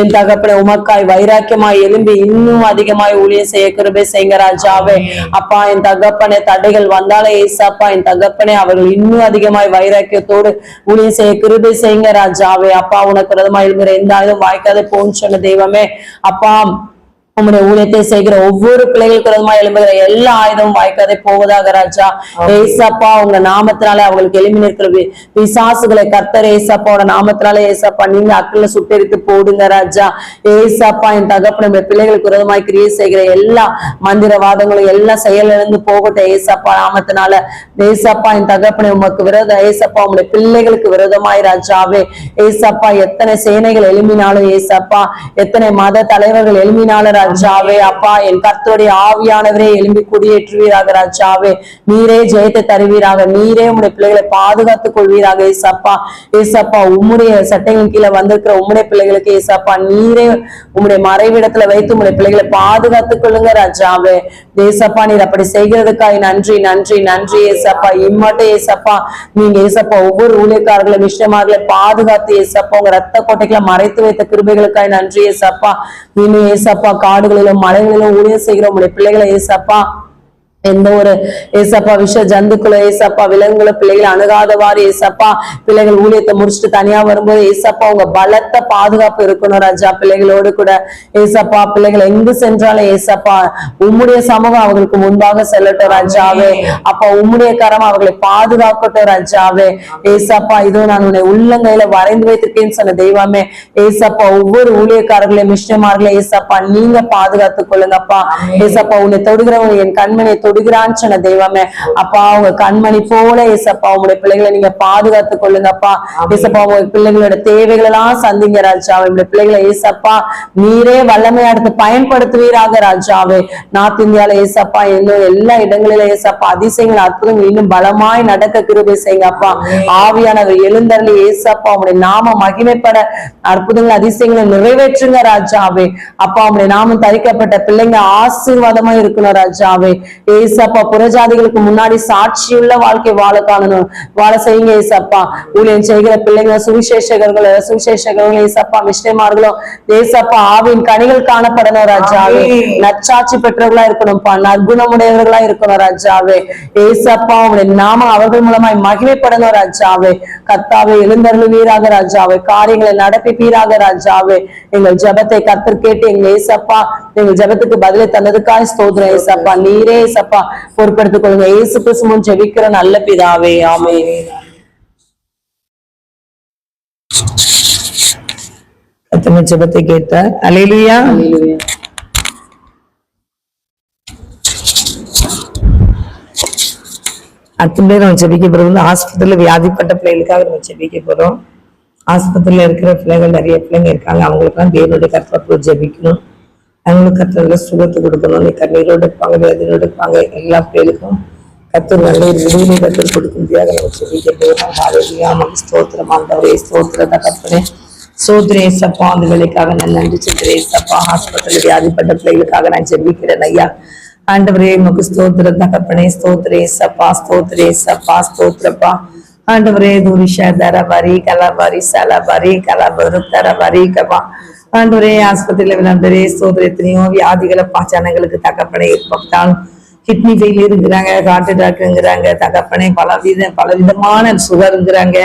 என் தகப்பனை உமக்காய் வைராக்கியமாய் எழும்பி இன்னும் அதிகமாய் ஊழியம் செய்ய கிருபை செய்யுங்க ராஜாவே. அப்பா என் தகப்பனை தடைகள் வந்தாலே ஏசப்பா என் தகப்பனை அவர்கள் இன்னும் அதிகமாய் வைராக்கியத்தோடு ஊழியம் செய்ய கிருபை செய்யுங்க ராஜாவே. அப்பா உனக்கு விரதமாய் எழுதுகிற எந்த ஆயுதம் வாய்க்காதே போன்னு சொன்ன தெய்வமே அப்பா உம்முடைய ஊழியத்தை செய்கிற ஒவ்வொரு பிள்ளைகளுக்கு விரோதமா எழும்புகிற எல்லா ஆயுதமும் வாய்க்காதே போவதாக ராஜா. ஏசப்பா உங்க நாமத்தினாலே அவங்களுக்கு எழுப்பி நிற்கிற பிசாசுகளை கர்த்தர் ஏசப்பாவோட நாமத்தினாலே ஏசப்பா நீங்க அக்கில சுட்டெரித்து போடுங்க ராஜா. ஏசப்பா என் தகப்பன பிள்ளைகளுக்கு விரோதமாய் கிரியை செய்கிற எல்லா மந்திரவாதங்களும் எல்லா செயலிழந்து போகட்டும் ஏசப்பா நாமத்தினால. ஏசப்பா என் தகப்பனை உமக்கு விரோத ஏசப்பா உங்களுடைய பிள்ளைகளுக்கு விரோதமாய் ராஜாவே. ஏசப்பா எத்தனை சேனைகள் எழுப்பினாலும் ஏசப்பா எத்தனை மத தலைவர்கள் எழுப்பினாலும் ராஜாவே அப்பா என் கர்த்தருடைய ஆவியானவரே எழும்பி குடியேற்றுவீராக ராஜாவே. நீரே ஜெயத்தை தருவீராக. நீரே உம்முடைய பிள்ளைகளை பாதுகாத்துக் கொள்வீராக ஏசப்பா. ஏசப்பா உம்முடைய சட்டைகளின் கீழே வந்திருக்கிற உம்முடைய பிள்ளைகளுக்கு ஏசப்பா நீரே உம்முடைய மறைவிடத்துல வைத்து உம்முடைய பிள்ளைகளை பாதுகாத்துக் கொள்ளுங்க ராஜாவே. ஏசப்பா நீர் அப்படி செய்கிறதுக்காக நன்றி நன்றி நன்றி ஏசப்பா. இம்மட்டும் ஏசப்பா நீங்க ஏசப்பா ஒவ்வொரு ஊழியக்காரர்களை மிஷனரிகளை பாதுகாத்து ஏசப்பா உங்க ரத்த கோட்டைகளை மறைத்து வைத்த கிருபைகளுக்காக நன்றி ஏசப்பா. நீங்க ஏசப்பா காடுகளிலும் மலைகளிலும் ஊழியம் செய்கிற உங்களுடைய பிள்ளைகளை ஏசப்பா எந்த ஒரு ஏசப்பா விஷ ஜந்துக்களோ ஏசப்பா விலங்குகளோ பிள்ளைகளை அணுகாதவாறு ஏசப்பா பிள்ளைகள் ஊழியத்தை முடிச்சுட்டு தனியா வரும்போது ஏசப்பா உங்க பலத்த பாதுகாப்பு இருக்கணும் ராஜா பிள்ளைகளோடு கூட. ஏசப்பா பிள்ளைகள் எங்கு சென்றாலும் ஏசப்பா உம்முடைய சமூகம் அவங்களுக்கு முன்பாக செல்லட்டும் ராஜாவே. அப்பா உம்முடைய கரம் அவர்களை பாதுகாக்கட்டும் ராஜாவே. ஏசப்பா இதோ நான் உன்னை உள்ளங்கையில வரைந்து வைத்திருக்கேன்னு சொன்ன தெய்வமே. ஏசப்பா ஒவ்வொரு ஊழியக்காரர்களையும் மிஷனரிகளை ஏசப்பா நீங்க பாதுகாத்துக் கொள்ளுங்கப்பா. ஏசப்பா உன்னை தொடுகிறவங்க என் கண்மனை தொடுகிறான்னு சொன்ன தெய்வமே. அப்பா உங்க கண்மணி போல ஏசப்பா உங்களுடைய பிள்ளைகளை நீங்க பாதுகாத்துக் கொள்ளுங்கப்பா. ஏசப்பா உங்க பிள்ளைகளோட தேவைகள் எல்லாம் சந்திங்க ராஜாவே. உங்களுடைய பிள்ளைகளை ஏசப்பா நீரே வல்லமையா எடுத்து பயன்படுத்துவீராக ராஜாவே. நார்த் இந்தியால ஏசப்பா இன்னும் எல்லா இடங்களிலும் ஏசப்பா அதிசயங்கள் அற்புதங்கள் இன்னும் பலமாய் நடக்க கிருபை செய்யுங்க அப்பா. ஆவியானவர் எழுந்தருளி ஏசப்பா உங்களுடைய நாம மகிமைப்பட அற்புதங்கள் அதிசயங்களை நிறைவேற்றுங்க ராஜாவே. அப்பா உங்களுடைய நாமம் தரிக்கப்பட்ட பிள்ளைங்க ஆசீர்வாதமா இருக்கணும் ராஜாவே. ஏசப்பா புறஜாதிகளுக்கு முன்னாடி சாட்சியுள்ள வாழ்க்கை வாழ காணணும், வாழ செய்யுங்க ஏசப்பா. ஊழியம் செய்கிற பிள்ளைங்க சுவிசேஷகர்கள் ஏசப்பா, மிஷனரிமார்களும் ஏசப்பா ஆவின் கனிகள் காணப்படணும் ராஜாவே. நற்சாட்சி பெற்றவர்களா இருக்கணும்ப்பா, நற்குணமுடையவர்களா இருக்கணும் ராஜாவே. ஏசப்பா உங்களுடைய நாம அவர்கள் மூலமாய் மகிமைப்படணும் ராஜாவே. கர்த்தாவே எழுந்தருளுவீராக ராஜாவே, காரியங்களை நடப்பிப்பீராக ராஜாவே. எங்கள் ஜெபத்தை கர்த்தர் கேட்டு எங்க ஏசப்பா எங்கள் ஜெபத்துக்கு பதிலை தந்ததுக்காக ஸ்தோத்திரம் ஏசப்பா. நீரே ஏசப்பா பொறுப்பெடுத்துக் கொள்ளுங்க. இயேசு கிறிஸ்து முன் ஜெபிக்கிற நல்ல பிதாவே, ஆமென். கர்த்தர் ஜெபத்தை கேட்டார். அல்லேலூயா. அல்லேலூயா. அத்தனை நம்ம ஜெபிக்க போறோம். ஆஸ்பத்திரியில வியாதிப்பட்ட பிள்ளைகளுக்காக நம்ம ஜெபிக்க போறோம். ஆஸ்பத்திரியில இருக்கிற பிள்ளைகள் நிறைய பிள்ளைங்க இருக்காங்க, அவங்களுக்கெல்லாம் தேவனுடைய கர்த்தர் ஜெபிக்கணும். அவங்களுக்கு கர்த்தர் சுகத்தை கொடுக்கணும். நீ கண்ணீரோடு இருப்பாங்க, வேதனையோடு இருப்பாங்க, எல்லா பிள்ளைகளுக்கும் கர்த்தர் நல்ல ஒரு விடுதலை கர்த்தர் கொடுக்க முடியாத நம்ம ஜெபிக்க போறோம். ஹalleluya. நமக்கு ஸ்தோத்திரம் ஆண்டவரே, ஸ்தோத்திர தகப்பனே, சோதரே சப்பா. அந்த வேலைக்காக நான் நன்றி சொல்றேன் சப்பா. ஆஸ்பத்திரியில் வியாதிப்பட்ட பிள்ளைகளுக்காக நான் ஜெபிக்கிறேன் ஐயா. ஆண்டவரே உமக்கு ஸ்தோத்திர தகப்பனே, ஸ்தோத்திரே சப்பா, ஸ்தோத்திரே சப்பா, ஸ்தோத்திரப்பா. ஆண்டவரே துரிஷா தரபாரி கலாபாரி சலாபாரி கலாபரு தரபாரி கபா. ஆண்டவரே ஆஸ்பத்திரியில விளம்பரே ஸ்தோத்திர எத்தனையோ வியாதிகளை பாச்சானங்களுக்கு தகப்பனே ஏற்பட்டாலும் கிட்னி ஃபெயிலியர் இருக்கிறாங்க, ஹார்ட் அட்டாக்ங்கிறாங்க தகப்பனே, பலவிதமான சுகருங்கிறாங்க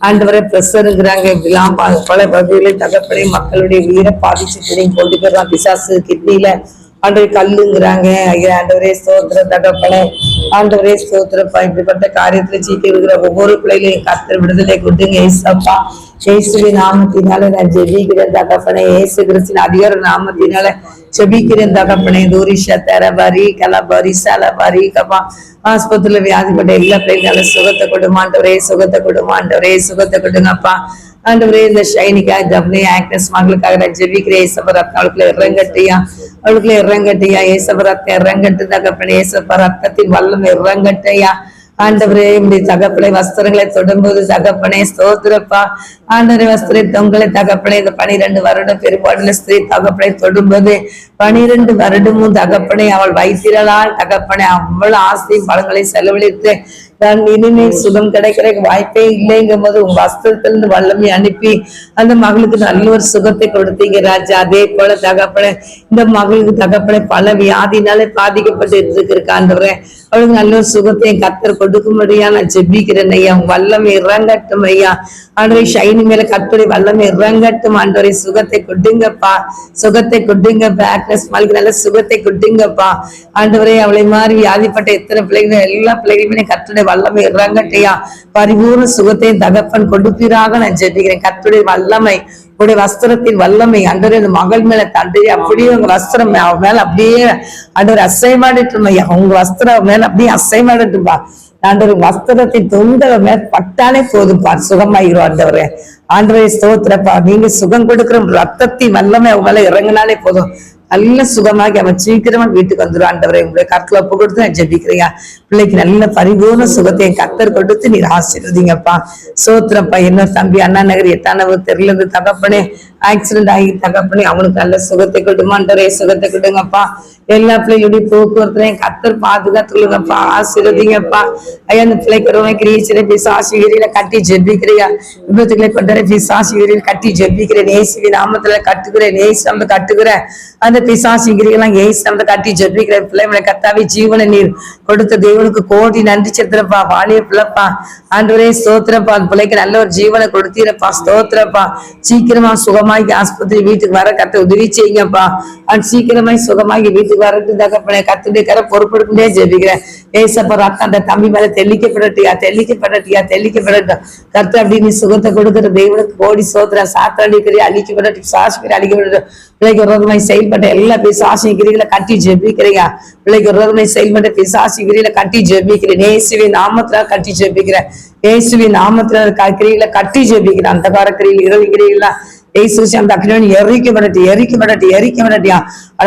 ஆண்டவரே, பிரஷர் இருக்கிறாங்க. இப்படிலாம் பல பகுதிகளில் தகப்பனே மக்களுடைய உயிரை பாதிச்சு கொண்டு போயிடலாம் பிசாசு. கிட்னில ஆண்டவரே கல்லுங்கிறாங்க ஐயா. ஆண்டவரே ஸ்தோத்திர தகப்பனே, ஆண்டவரே ஸ்தோத்திரப்பா. இப்படிப்பட்ட காரியத்துல சீட்டி இருக்கிற ஒவ்வொரு பிள்ளைகளையும் கர்த்தர் விடுதலை கொடுங்க ஏசப்பா. இயேசுவின் நாமத்தினால நான் ஜெபிக்கிறேன் தகப்பனே. இயேசு கிறிஸ்துவின் அதிகார நாமத்தினால ஜெபிக்கிறேன் தகப்பனே. தூரிஷா தரபாரி கலபாரி சலபாரி கபா. ஆஸ்பத்திரியில வியாதிப்பட்ட எல்லா பிள்ளைகளும் சுகத்தை கொடுமாண்டவரே, சுகத்தை கொடுமாண்டவரே, சுகத்தை கொடுங்கப்பா. ஆண்டவரே இந்த ஷைனிக்கா ஜப்னி ஆக்டர்ஸ் மகளுக்காக நான் ஜெபிக்கிறேன் ஏசப்பரத். அவளுக்குள்ள இறங்கட்டியா, அவளுக்குள்ள இறங்கட்டியா ஏசப்பரத்தை இறங்கட்டு தகப்பனே. ஏசப்ப ரத்தத்தின் வல்லம் இறங்கட்டையா ஆண்டவரே. இப்படி தகப்பனை வஸ்திரங்களை தொடும்போது தகப்பனே ஸ்தோத்திரப்பா. ஆண்டவரே வஸ்திரை தொங்கலை தகப்பனே. இந்த 12 வருடம் பெரும்பாடுல ஸ்திரீ தகப்பனை தொடும்போது 12 வருடமும் தகப்பனை அவள் வைத்திரலால் தகப்பனை அவ்வளவு ஆசையும் பழங்களை செலவழித்து நான் இனிமேல் சுகம் கிடைக்கிற வாய்ப்பே இல்லைங்கும் போது உங்க வஸ்திரத்திலிருந்து வல்லமை அனுப்பி அந்த மகளுக்கு நல்ல ஒரு சுகத்தை கொடுத்தீங்க ராஜா. அதே போல தகப்பனை இந்த மகளுக்கு தகப்பனை பல வியாதினாலே பாதிக்கப்பட்டு இருக்காண்டவரே, அவளுக்கு நல்ல ஒரு சுகத்தை கர்த்தர் கொடுக்கும்படியா நான் ஜெபிக்கிறேன் ஐயா. உங்க வல்லமை இறங்கட்டும் ஐயா. ஆண்டவரே ஷைனி மேல கர்த்தருடைய வல்லமை இறங்கட்டும் ஆண்டவரே. சுகத்தை கொடுங்கப்பா, சுகத்தை கொடுங்க. பேக்னஸ் மகளுக்கு நல்ல சுகத்தை கொடுங்கப்பா ஆண்டவரே. அவளை மாதிரி வியாதிப்பட்ட எத்தனை பிள்ளைகள் எல்லா பிள்ளைகளுமே கர்த்தருடைய வல்லமை இறங்கட்டையா. பரிபூர்ண சுகத்தையும் தகப்பன் கொடுப்பீராக நான் ஜெபிக்கிறேன். கர்த்தருடைய வல்லமை, உடைய வஸ்திரத்தின் வல்லமை ஆண்டவரே இந்த மகள் மேல தண்டை அப்படியே உங்க வஸ்திரம் மேல அப்படியே ஆண்டவர் அசைமாடட்டும் ஐயா. உங்க வஸ்திரம் மேல அப்படியே அசைமாடட்டும்பா ஆண்டவர். வஸ்திரத்தின் தொங்கல மேல பட்டாலே போதும்பா, சுகமாயிரும் ஆண்டவரே. ஆண்டவரே ஸ்தோத்திரப்பா. நீங்க சுகம் கொடுக்கிற ரத்தத்தின் வல்லமை அவங்க மேல இறங்கினாலே போதும், நல்ல சுகமாகி அவன் சீக்கிரமா வீட்டுக்கு வந்துடும் ஆண்டவரை. உங்களுடைய கற்களை ஒப்பு கொடுத்து நான் ஜெபிக்கிறேன். பிள்ளைக்கு நல்ல பரிபூர்ண சுகத்தை கர்த்தர் கொடுத்து நீர் ஆசீர்வதிங்கப்பா. சோத்திரப்பா. என்ன தம்பி அண்ணா நகர் 8ஆம் தெருல இருந்து தகப்பனே ஆக்சிடென்ட் ஆகி தகப்பனே அவனுக்கு நல்ல சுகத்தை கொடுமாண்டவரே, சுகத்தை கொடுங்கப்பா. எல்லா பிள்ளைகளுடைய போக்குவரத்துலையும் கர்த்தர் பாதுகாத்துக்கொள்ளுங்கப்பா, ஆசீர்வதிங்கப்பா ஐயா. அந்த பிள்ளைக்கு கிரீச்சில பிசாசிகிரியில கட்டி ஜெபிக்கிறியா, விபத்துக்களை கொண்டாட பிசாசிகிரியில் கட்டி ஜெபிக்கிறேன் ஏசுவி நாமத்துல கட்டுக்கிறேன், ஏசு நம்ம கட்டுக்கிறேன். அந்த பிசாசிகிரியெல்லாம் ஏசு நம்ம கட்டி ஜெபிக்கிறேன். பிள்ளைகளை கத்தாவி ஜீவன நீர் கொடுத்த தேவனுக்கு கோடி நன்றி செலுத்துறப்பா. வாலிய பிள்ளைப்பா ஆண்டவரே ஸ்தோத்திரப்பா. அந்த பிள்ளைக்கு நல்ல ஒரு ஜீவனை கொடுத்தீரப்பா, ஸ்தோத்திரப்பா. சீக்கிரமா சுகமாகி ஆஸ்பத்திரி வீட்டுக்கு வர கத்த உதவி செய்யுங்கப்பா. சீக்கிரமாய் சுகமாகி வீட்டுக்கு வரட்டு தகப்பனே. கத்துடைய கரை பொறுப்படுக்கே ஜெபிக்கிறேன் ஏசப்பா. ரத்தம் அந்த தம்பி மேல தெளிக்கப்படட்டியா, தெளிக்கப்படட்டியா, தெளிக்கப்படட்டும் கர்த்தர். அப்படி நீ சுகத்தை கொடுக்குற தேவனுக்கு கோடி சோத்திரம். சாத்தாடிக்கிறியா அழிக்கப்படட்டும், சாசிக்கிற அழிக்கப்படட்டும். பிள்ளைக்கு விரோதமாய் செயல்பட்ட எல்லா பிசாசிகிரிகளை கட்டி ஜெபிக்கிறீங்க. பிள்ளைக்கு விரோதமாய் செயல்பட்ட பிசாசிகிரிகளை கட்டி ஜெபிக்கிறேன் இயேசுவின் நாமத்துல கட்டி ஜெபிக்கிறேன். இயேசுவின் நாமத்துல கிரிகளை கட்டி ஜெபிக்கிறேன். அந்த கார கிரியில் இரவு கிரிகளா அந்த அக்னி எரிக்கப்படட்டியா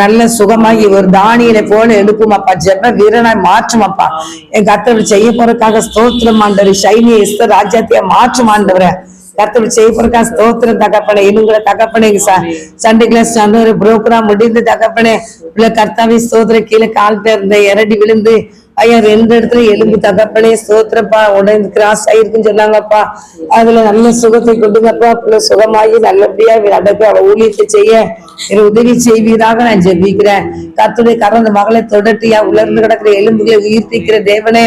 நல்ல சுகமாகி ஒரு தானியனை போல எழுப்புமாப்பா. ஜெப வீரனாய் மாற்றுமாப்பா. என் கர்த்தர் செய்ய போறதுக்காக ஸ்தோத்திரம் ஆண்டவரே. ஷைனி எஸ்தர் ராஜ்யத்தைய மாற்றும் ஆண்டவரே. கர்த்தர் செய்யப்படுறா ஸ்தோத்திரம் தகப்பனே. இன்னும் கூட தகப்பனே சண்டே கிளாஸ் ஒரு ப்ரோக்ராம் முடிந்து தகப்பனே உள்ள கர்த்தாவே ஸ்தோத்திரம். கீழே கால் இருந்த இரடி விழுந்து ஐயா 2 இடத்துல எலும்பு தகப்பனே ஸ்தோத்திரப்பா உடனே கிராஸ் ஆயிருக்குன்னு சொன்னாங்கப்பா. அதுல நல்ல சுகத்தை கொடுங்கப்பா. புள்ள சுகமாகி நல்லபடியா நடக்க அவ ஊழியத்தை செய்ய உதவி செய்வீராக நான் ஜெபிக்கிறேன். கர்த்தருடைய கரம் அந்த மகளை தொடட்டியா உலர்ந்து கிடக்கிற எலும்புகளை உயிர்ப்பிக்கிற தேவனே,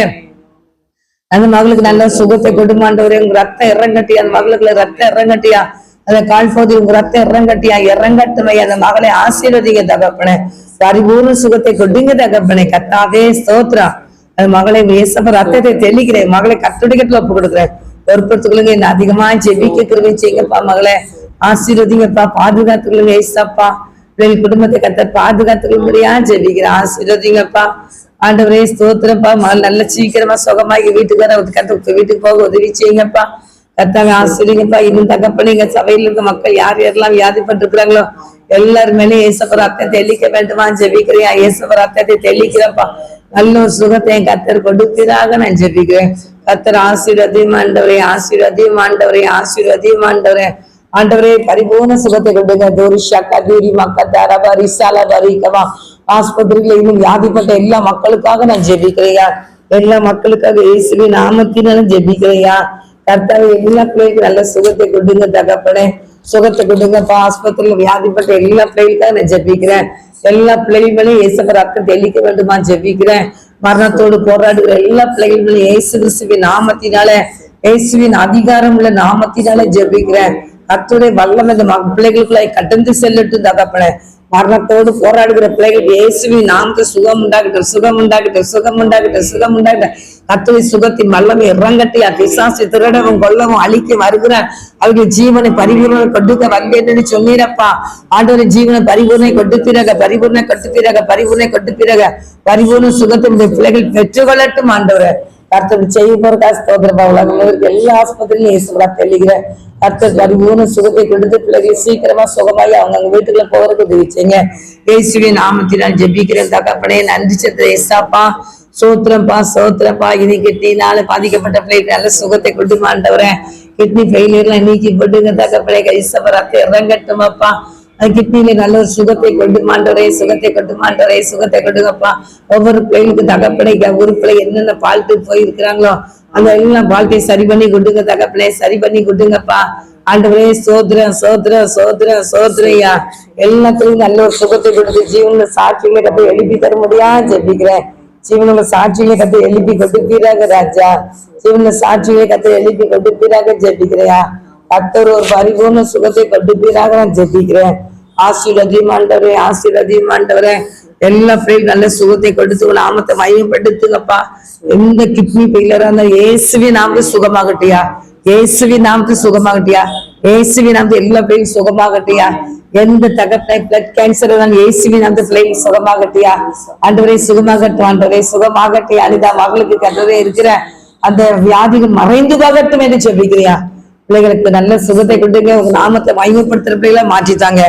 அந்த மகளுக்கு நல்ல சுகத்தை கொடுமாண்டவரே. உங்க ரத்தம் இறங்கட்டியா, அந்த மகளுக்குள்ள ரத்தம் இறங்கட்டியா, அந்த கால் பகுதி உங்க ரத்தம் இறங்கட்டியா, இறங்கட்டுமை. அந்த மகளை ஆசீர்வதிங்க தகப்பனே. பரிபூர்ண சுகத்தை கொடுங்க தகப்பனே. கர்த்தாவே ஸ்தோத்திரம். அந்த மகளை ஏசப்ப ரத்தத்தை தெளிக்கிறேன். மகளை கர்த்தருடைய ஒப்பு கொடுக்குறேன். பொறுப்படுத்துக்கொள்ளுங்க. என்ன அதிகமா ஜெபிக்க கிருபை செய்யுங்கப்பா. மகளை ஆசீர்வதிங்கப்பா, பாதுகாத்துக்கொள்ளுங்க ஏசப்பா. பிள்ளைகள் குடும்பத்தை கர்த்தர் பாதுகாத்துக்கொள்ளும்படியா ஜெபிக்கிறேன். ஆசீர்வதிங்கப்பா. ஆண்டவரே ஸ்தோத்திரப்பா. மகள் நல்ல சீக்கிரமா சுகமாகி வீட்டுக்கு வர கர்த்தர் வீட்டுக்கு போக உதவி செய்யுங்கப்பா. கர்த்தாவே ஆசீர்வதிங்கப்பா. இன்னும் தகப்பனே எங்க சபையில இருக்க மக்கள் யார் யாரெல்லாம் வியாதிப்பட்டு இருக்கிறாங்களோ எல்லாரும் மேலே இயேசுவின் ரத்தத்தை தெளிக்க வேண்டுமா ஜெபிக்கிறியா. இயேசுவின் ரத்தத்தை தெளிக்கிறப்பா. நல்ல ஒரு சுகத்தை கர்த்தர் கொடுப்பீராக நான் ஜெபிக்கிறேன். கர்த்தர் ஆசீர்வதியும் ஆண்டவரே, ஆசீர்வதியும் ஆண்டவரே, ஆசீர்வதியும் ஆண்டவரே. ஆண்டவரே பரிபூர்ண சுகத்தை கொடுங்க. தோரிஷா கதூரி மக்கத்தாரபா ரிசாலா பரிகவா. ஆஸ்பத்திரியில இன்னும் வியாதிப்பட்ட எல்லா மக்களுக்காக நான் ஜெபிக்கிறையா. எல்லா மக்களுக்காக இயேசுவின் நாமத்தினாலும் ஜெபிக்கிறையா. கர்த்தாவே எல்லா பிள்ளைகளுக்கும் நல்ல சுகத்தை கொடுங்க தகப்பனே. சுகத்தை கொடுங்கப்பா. ஆஸ்பத்திரியில வியாதிப்பட்ட எல்லா பிள்ளைகளுக்காக நான் ஜெபிக்கிறேன். எல்லா பிள்ளைகளுமே இயேசுவின் ரத்தம் தெளிக்க வேண்டுமா ஜெபிக்கிறேன். மரணத்தோடு போராடுகிற எல்லா பிள்ளைகளுமே இயேசு கிறிஸ்துவின் நாமத்தினால, இயேசுவின் அதிகாரம் உள்ள நாமத்தினால ஜெபிக்கிறேன். கர்த்தருடைய வல்லமை இந்த பிள்ளைகளுக்குள்ள கடந்து செல்லட்டும் தகப்பனே. மரணத்தோடு போராடுகிற பிள்ளைகள் இயேசுவின் நாமத்தை சுகம் உண்டாகட்டும், சுகம் உண்டாகட்டும், சுகம் உண்டாகட்டும், சுகம் உண்டாகட்டும். கர்த்தருடைய சுகத்தின் வல்லமை இறங்கட்டியா. பிசாசு திருடவும் கொல்லவும் அழிக்க வருகிறார். அவருடைய ஜீவனை பரிபூர்ண கொடுக்க வந்தேன்னு சொன்னீரப்பா. ஆண்டவரை ஜீவனை பரிபூர்ணை கொடுப்பீராக, பரிபூர்ணை கொடுப்பீராக, பரிபூர்ணை கொடுப்பீராக. பரிபூர்ண சுகத்தை பிள்ளைகள் பெற்றுக்கொள்ளட்டும் ஆண்டவரை. கர்த்தர் செய்ய போறதா ஸ்தோத்திரப்பா. உலகம் எல்லா ஆஸ்பத்திரியிலும் இயேசுவா தெளிகிற கர்த்தர் பரிபூர்ண சுகத்தை கொடுத்து பிள்ளைகள் சீக்கிரமா சுகமாயி அவங்க வீட்டுக்குள்ள போறதுக்கு உதவி செய்யுங்க. இயேசுவின் நாமத்தினால் ஜெபிக்கிறேன் தகப்பனே. நன்றி செலுத்துற ஏசாப்பா. சோத்திரப்பா, சோத்திரப்பா. இனி கிட்னினால பாதிக்கப்பட்ட பிள்ளைகளுக்கு நல்ல சுகத்தை கொண்டு மாண்டவரேன். கிட்னி ஃபெயிலியர்லாம் நீக்கி போட்டுங்க தகப்பனே. கைசப்ப ரத்தம் இறங்கட்டுமாப்பா. அது கிட்னியில நல்ல ஒரு சுகத்தை கொண்டு மாண்டவரே, சுகத்தை கொண்டு மாண்டவரே, சுகத்தை கொடுங்கப்பா. ஒவ்வொரு பிள்ளைகளுக்கு தகப்பனை ஒரு பிள்ளை என்னென்ன பால்ட்டு போயிருக்கிறாங்களோ அந்த எல்லாம் பால்ட்டை சரி பண்ணி கொடுங்க தகப்பனே. சரி பண்ணி கொடுங்கப்பா. ஆண்டவரே சோத்திரம், சோத்திரம், சோத்திரம், சோத்திரையா. எல்லாத்துலயும் நல்ல ஒரு சுகத்தை கொடுத்து ஜீவன சாட்சிகளை கத்தை எழுப்பி தர முடியா ஜெபிக்கிறேன். ஜீவனோட சாட்சிகளை கத்தை எழுப்பி கொடுப்பீராக ராஜா. ஜீவன சாட்சிகளை கத்தை எழுப்பி கொடுப்பீராக ஜெபிக்கிறையா. கர்த்தர் ஒரு பரிபூர்ண சுகத்தை கொடுப்பீராக நான் ஜெபிக்கிறேன். ஆசீர்வதியும் ஆண்டவரே, ஆசீர்வதியும் ஆண்டவரே. எல்லா பிள்ளைகளும் நல்ல சுகத்தை கொடுத்து நாமத்தை மையப்படுத்துங்கப்பா. எந்த கிட்னி ஃபெயிலியரா இருந்தா இயேசுவின் நாமத்தை சுகமாகட்டியா. இயேசுவின் நாமத்தை சுகமாகட்டியா. இயேசுவின் நாமத்தை எல்லா பிள்ளைகளும் சுகமாகட்டியா. எந்த தகப்பனை பிளட் கேன்சர் இயேசுவின் நாமத்தை பிள்ளைகள் சுகமாகட்டியா. ஆண்டவரே சுகமாகட்டும், ஆண்டவரே சுகமாகட்டியா. அனிதா மகளுக்கு கண்டவரே இருக்கிற அந்த வியாதிகள் மறைந்து போகட்டும் என்று ஜெபிக்கிறியா. பிள்ளைகளுக்கு நல்ல சுகத்தை கொடுங்க. உங்க நாமத்தை மகிமைப்படுத்துற பிள்ளைகளை மாற்றித்தாங்க.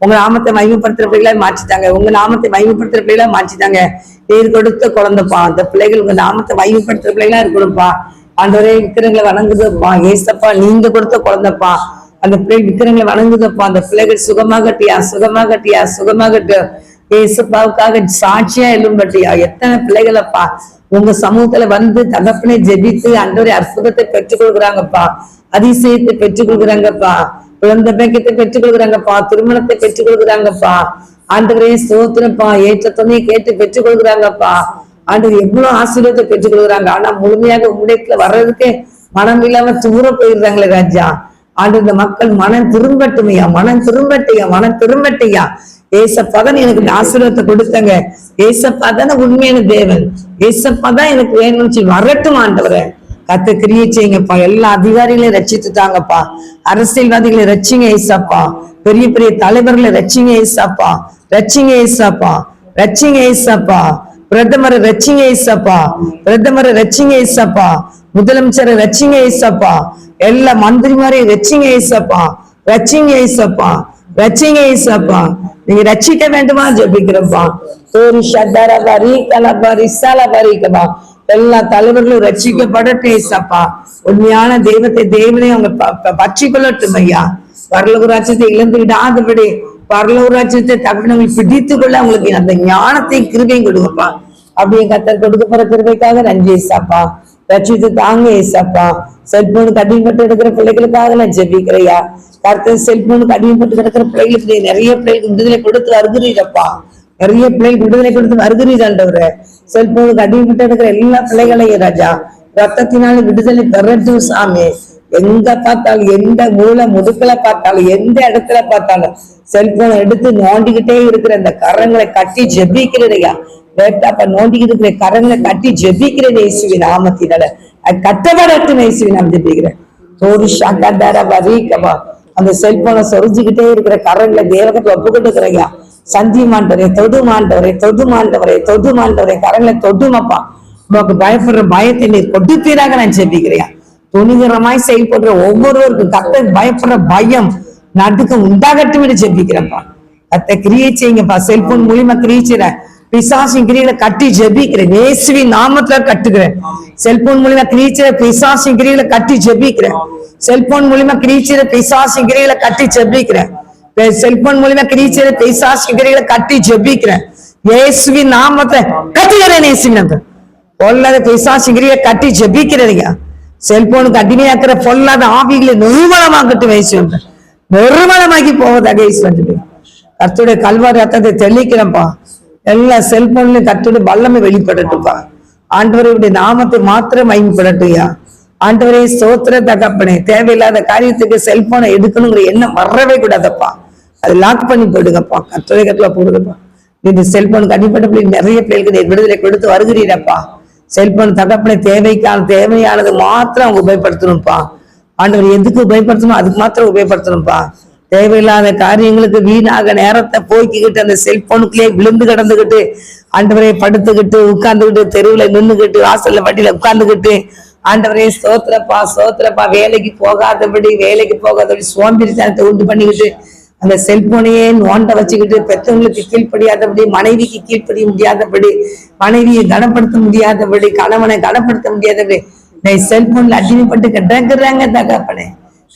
உங்க நாமத்தை மகிமைப்படுத்துற பிள்ளைகளை மாற்றித்தாங்க. உங்க நாமத்தை மகிமைப்படுத்துற பிள்ளைகளை மாற்றித்தாங்க. பேர் கொடுத்த குழந்தைப்பா. அந்த பிள்ளைகள் உங்க நாமத்தை மகிமைப்படுத்துற பிள்ளைகளா இருக்கணும்ப்பா. ஆண்டவரே விக்கிரங்களை வணங்குதப்பா. ஏசப்பா நீங்க கொடுத்த குழந்தைப்பா. அந்த பிள்ளை விக்கிரங்களை வணங்குதப்பா. அந்த பிள்ளைகள் சுகமாகட்டியா, சுகமாகட்டியா, சுகமாகட்டு. ஏசப்பாவுக்காக சாட்சியா எழும்பட்டியா. எத்தனை பிள்ளைகளப்பா உங்க சமூகத்துல வந்து தகப்பனை ஜெபித்து ஆண்டவரே அற்புதத்தை பெற்றுக் கொள்கிறாங்கப்பா. அதிசயத்தை பெற்றுக் கொள்கிறாங்கப்பா. குழந்தை பேக்கத்தை பெற்றுக் கொள்கிறாங்கப்பா. திருமணத்தை பெற்றுக் கொள்கிறாங்கப்பா. ஆண்டவரே ஸ்தோத்திரப்பா. ஏற்ற துணையை கேட்டு பெற்றுக் கொள்கிறாங்கப்பா. ஆண்டவர் எவ்வளவு ஆசீர்வாதத்தை பெற்றுக் கொள்கிறாங்க. ஆனா முழுமையாக உடைக்குள்ள வர்றதுக்கு மனம் இல்லாம தூர போயிடுறாங்களே ராஜா. ஆண்டு இந்த மக்கள் மனம் திரும்பட்டுமையா, மனம் திரும்பட்டையா, மனம் திரும்பட்டையா. ஏசப்பாதான் எனக்கு ஆசீர்வாதத்தை கொடுத்தாங்க. ஏசப்பா தானே உண்மையான தேவன். ஏசப்பா தான் எனக்கு வேணும்னு சொல்லி வரட்டும் ஆண்டவரை. கத்த கிரியை செய்யுங்கப்பா. எல்லா அதிகாரிகளையும் ரட்சித்துட்டாங்கப்பா. அரசியல்வாதிகளை ரட்சிங்க ஏசப்பா. பெரிய பெரிய தலைவர்களை ரட்சிங்க ஏசப்பா. ரட்சிங்க ஏசப்பா. ரட்சிங்க ஏசப்பா. பிரதமரை ரட்சிங்க ஏசப்பா. பிரதமரை ரட்சிங்க ஏசப்பா. முதலமைச்சரை ரட்சிங்க ஏசப்பா. எல்லா மந்திரிமாரையும் ரட்சிங்க ஏசப்பா. ரட்சிங்க ஏசப்பா. ரட்சிங்க ஏசப்பா. நீங்க ரட்சிக்க வேண்டுமா ஜெபிக்கிறப்பா. ஒரு ஷட்டரபரி கலபரி சலபரிகபா. எல்லா தலைவர்களும் ரட்சிக்கப்படட்டும் ஏசப்பா. உண்மையான தேவனை அவங்க பற்றி கொள்ளட்டும் ஐயா. பரலோக ராஜ்யத்தை இழந்து விடாதபடி பரலோக ராஜ்யத்தை தகவல் பிடித்துக் கொள்ள அவங்களுக்கு அந்த ஞானத்தை கிருபையும் கொடுங்கப்பா. அப்படியே கத்தர் கொடுக்க போற கிருபைக்காக நன்றி ஏசப்பா. ரட்சித்து தாங்க ஏசப்பா. செல்போனுக்கு அடிமைப்பட்டு எடுக்கிற பிள்ளைகளுக்காக நான் ஜெபிக்கிறையா. கர்த்தர் செல்போனுக்கு அடிமைப்பட்டு கிடக்கிற பிள்ளைகளுக்கு நிறைய பிள்ளைகளுக்கு விடுதலை கொடுத்து வருகிறீரப்பா. நிறைய பிள்ளைகளுக்கு விடுதலை கொடுத்து வருகிறீராண்டவரே. செல்போனுக்கு அடிமைப்பட்டு எடுக்கிற எல்லா பிள்ளைகளையும் ராஜா ரத்தத்தினால விடுதலை பெறட்டும் சாமி. எங்க பார்த்தாலும் எந்த மூல முதுக்கல பார்த்தாலும் எந்த இடத்துல பார்த்தாலும் செல்போனை எடுத்து நோண்டிக்கிட்டே இருக்கிற அந்த கரங்களை கட்டி ஜெபிக்கிறதையா. லேப்டாப்ப நோண்டிக்கிட்டு இருக்கிற கரங்களை கட்டி ஜெபிக்கிறேன் இயேசுவின் நாமத்தினால. கட்டப்படட்டும் இயேசுவின் நாமம் ஜெபிக்கிறேன். தோடு ஷாக்காதார வரிக்கவா அந்த செல்போனை சொரிஞ்சுக்கிட்டே இருக்கிற கரங்களை தேவகத்தை ஒப்புக்கிட்டு இருக்கிறையா. சந்தி மாண்டவரே, தொடு மாண்டவரே, தொடு மாண்டவரே, தொடு மாண்டவரே, கரங்களை தொடுமப்பா. உனக்கு பயப்படுற பயத்தை நீர் கொடுப்பீராக நான் ஜெபிக்கிறையா. துணிகரமாய் செயல்படுற ஒவ்வொருவருக்கும் கர்த்தர் பயப்படுற பயம் நடுக்கம் உண்டாகட்டும் என்று ஜெபிக்கிறேன்ப்பா. கர்த்தர் கிரியை செய்யுங்கப்பா. செல்போன் மூலியமா கிரியை செய்யறேன். பிசாசின் கிரிகளை கட்டி ஜெபிக்கிறேன். இயேசுவின் நாமத்துல கட்டுகிறேன். செல்போன் மூலியமா கிரியை செய்யற பிசாசின் கிரிகளை கட்டி ஜெபிக்கிறேன். செல்போன் மூலியமா கிரியை செய்யற பிசாசின் கிரிகளை கட்டி ஜெபிக்கிறேன். செல்போன் மூலியமா கிரியை செய்யற பிசாசின் கிரிகளை கட்டி ஜெபிக்கிறேன். இயேசுவின் நாமத்தை கட்டுகிறேன். இயேசுவின் நாமத்தை பொல்லாத பிசாசின் கிரியை கட்டி ஜெபிக்கிறேன். செல்போனுக்கு அடிமையாக்குற பொல்லாத ஆவிகளை நிர்மலமாகட்டும் இயேசுவின் நிர்மலமாக்கி போவதாக இயேசுவின் கர்த்தருடைய கல்வாரி ரத்தத்தை தெளிக்கிறேன்ப்பா. எல்லா செல்போன்லயும் கர்த்தருடைய வல்லமை வெளிப்படட்டும்பா. ஆண்டவருடைய நாமத்தை மாத்திரம் மகிமைப்படட்டும்யா. ஆண்டவரே ஸ்தோத்திர தகப்பனே. தேவையில்லாத காரியத்துக்கு செல்போனை எடுக்கணுங்கிற எண்ணம் வரவே கூடாதப்பா. அது லாக் பண்ணி போடுங்கப்பா. கர்த்தருடைய கட்டளை போடுங்கப்பா. நீங்க செல்போனுக்கு அடிப்பட்ட பிள்ளைங்க நிறைய பிள்ளைகளுக்கு விடுதலை கொடுத்து வருகிறீரப்பா. செல்போன் தகப்பனை தேவையானது மாத்திரம் அவங்க உபயோகப்படுத்தணும்ப்பா. ஆண்டவர் எதுக்கு உபயோகப்படுத்தணும் அதுக்கு மாத்திரம் உபயோகப்படுத்தணும்ப்பா. தேவையில்லாத காரியங்களுக்கு வீணாக நேரத்தை போய்க்கிட்டு அந்த செல்போனுக்குள்ளே விழுந்து கிடந்துகிட்டு ஆண்டவரை படுத்துக்கிட்டு உட்கார்ந்துகிட்டு தெருவுல நின்றுகிட்டு வாசல்ல வண்டியில உட்கார்ந்துகிட்டு ஆண்டவரே ஸ்தோத்திரப்பா வேலைக்கு போகாதபடி சோம்பேறித்தனத்தை உண்டு பண்ணிக்கிட்டு அந்த செல்போனையே நோண்ட வச்சுக்கிட்டு பெற்றவங்களுக்கு கீழ்ப்படியாதபடி, மனைவிக்கு கீழ்ப்படிய முடியாதபடி, மனைவியை கனப்படுத்த முடியாதபடி, கணவனை கனப்படுத்த முடியாதபடி செல்போன்ல அடிமைப்பட்டு கிடக்குறாங்க தகப்பனே.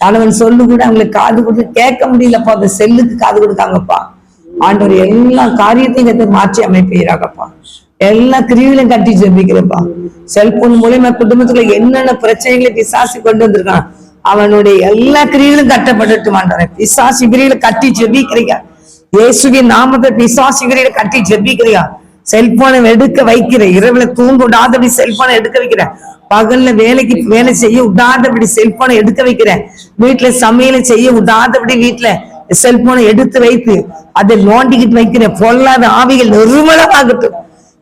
கணவன் சொல்லு கூட அவங்களுக்கு காது கொடுத்து கேட்க முடியலப்பா. அந்த செல்லுக்கு காது கொடுக்காங்கப்பா. ஆண்டவர் எல்லா காரியத்தையும் மாற்றி அமைப்பீராகப்பா. எல்லா கிரிவிலையும் கட்டி ஜெபிக்கிறப்பா. செல்போன் மூலியமா குடும்பத்துக்குள்ள என்னென்ன பிரச்சனைகளை பிசாசி கொண்டு வந்திருக்கான் அவனுடைய எல்லா கிரிகளும் கட்டப்படட்டும் ஆண்டவரே. பிசாசி கிரிகளை கட்டி ஜெபிக்கிறீங்க. இயேசுவின் நாமத்தை பிசாசி கிரிகளை கட்டி ஜெபிக்கிறீங்க. செல்போனை எடுக்க வைக்கிற, இரவுல தூங்க விடாதபடி செல்போனை எடுக்க வைக்கிறேன். பகல்ல வேலை செய்ய விடாதபடி செல்போனை எடுக்க வைக்கிறேன். வீட்டுல சமையலை செய்ய விடாதபடி வீட்டுல செல்போனை எடுத்து வைத்து அதை நோண்டிக்கிட்டு வைக்கிறேன். பொல்லாத ஆவிகள் நிர்மலமாகட்டும்.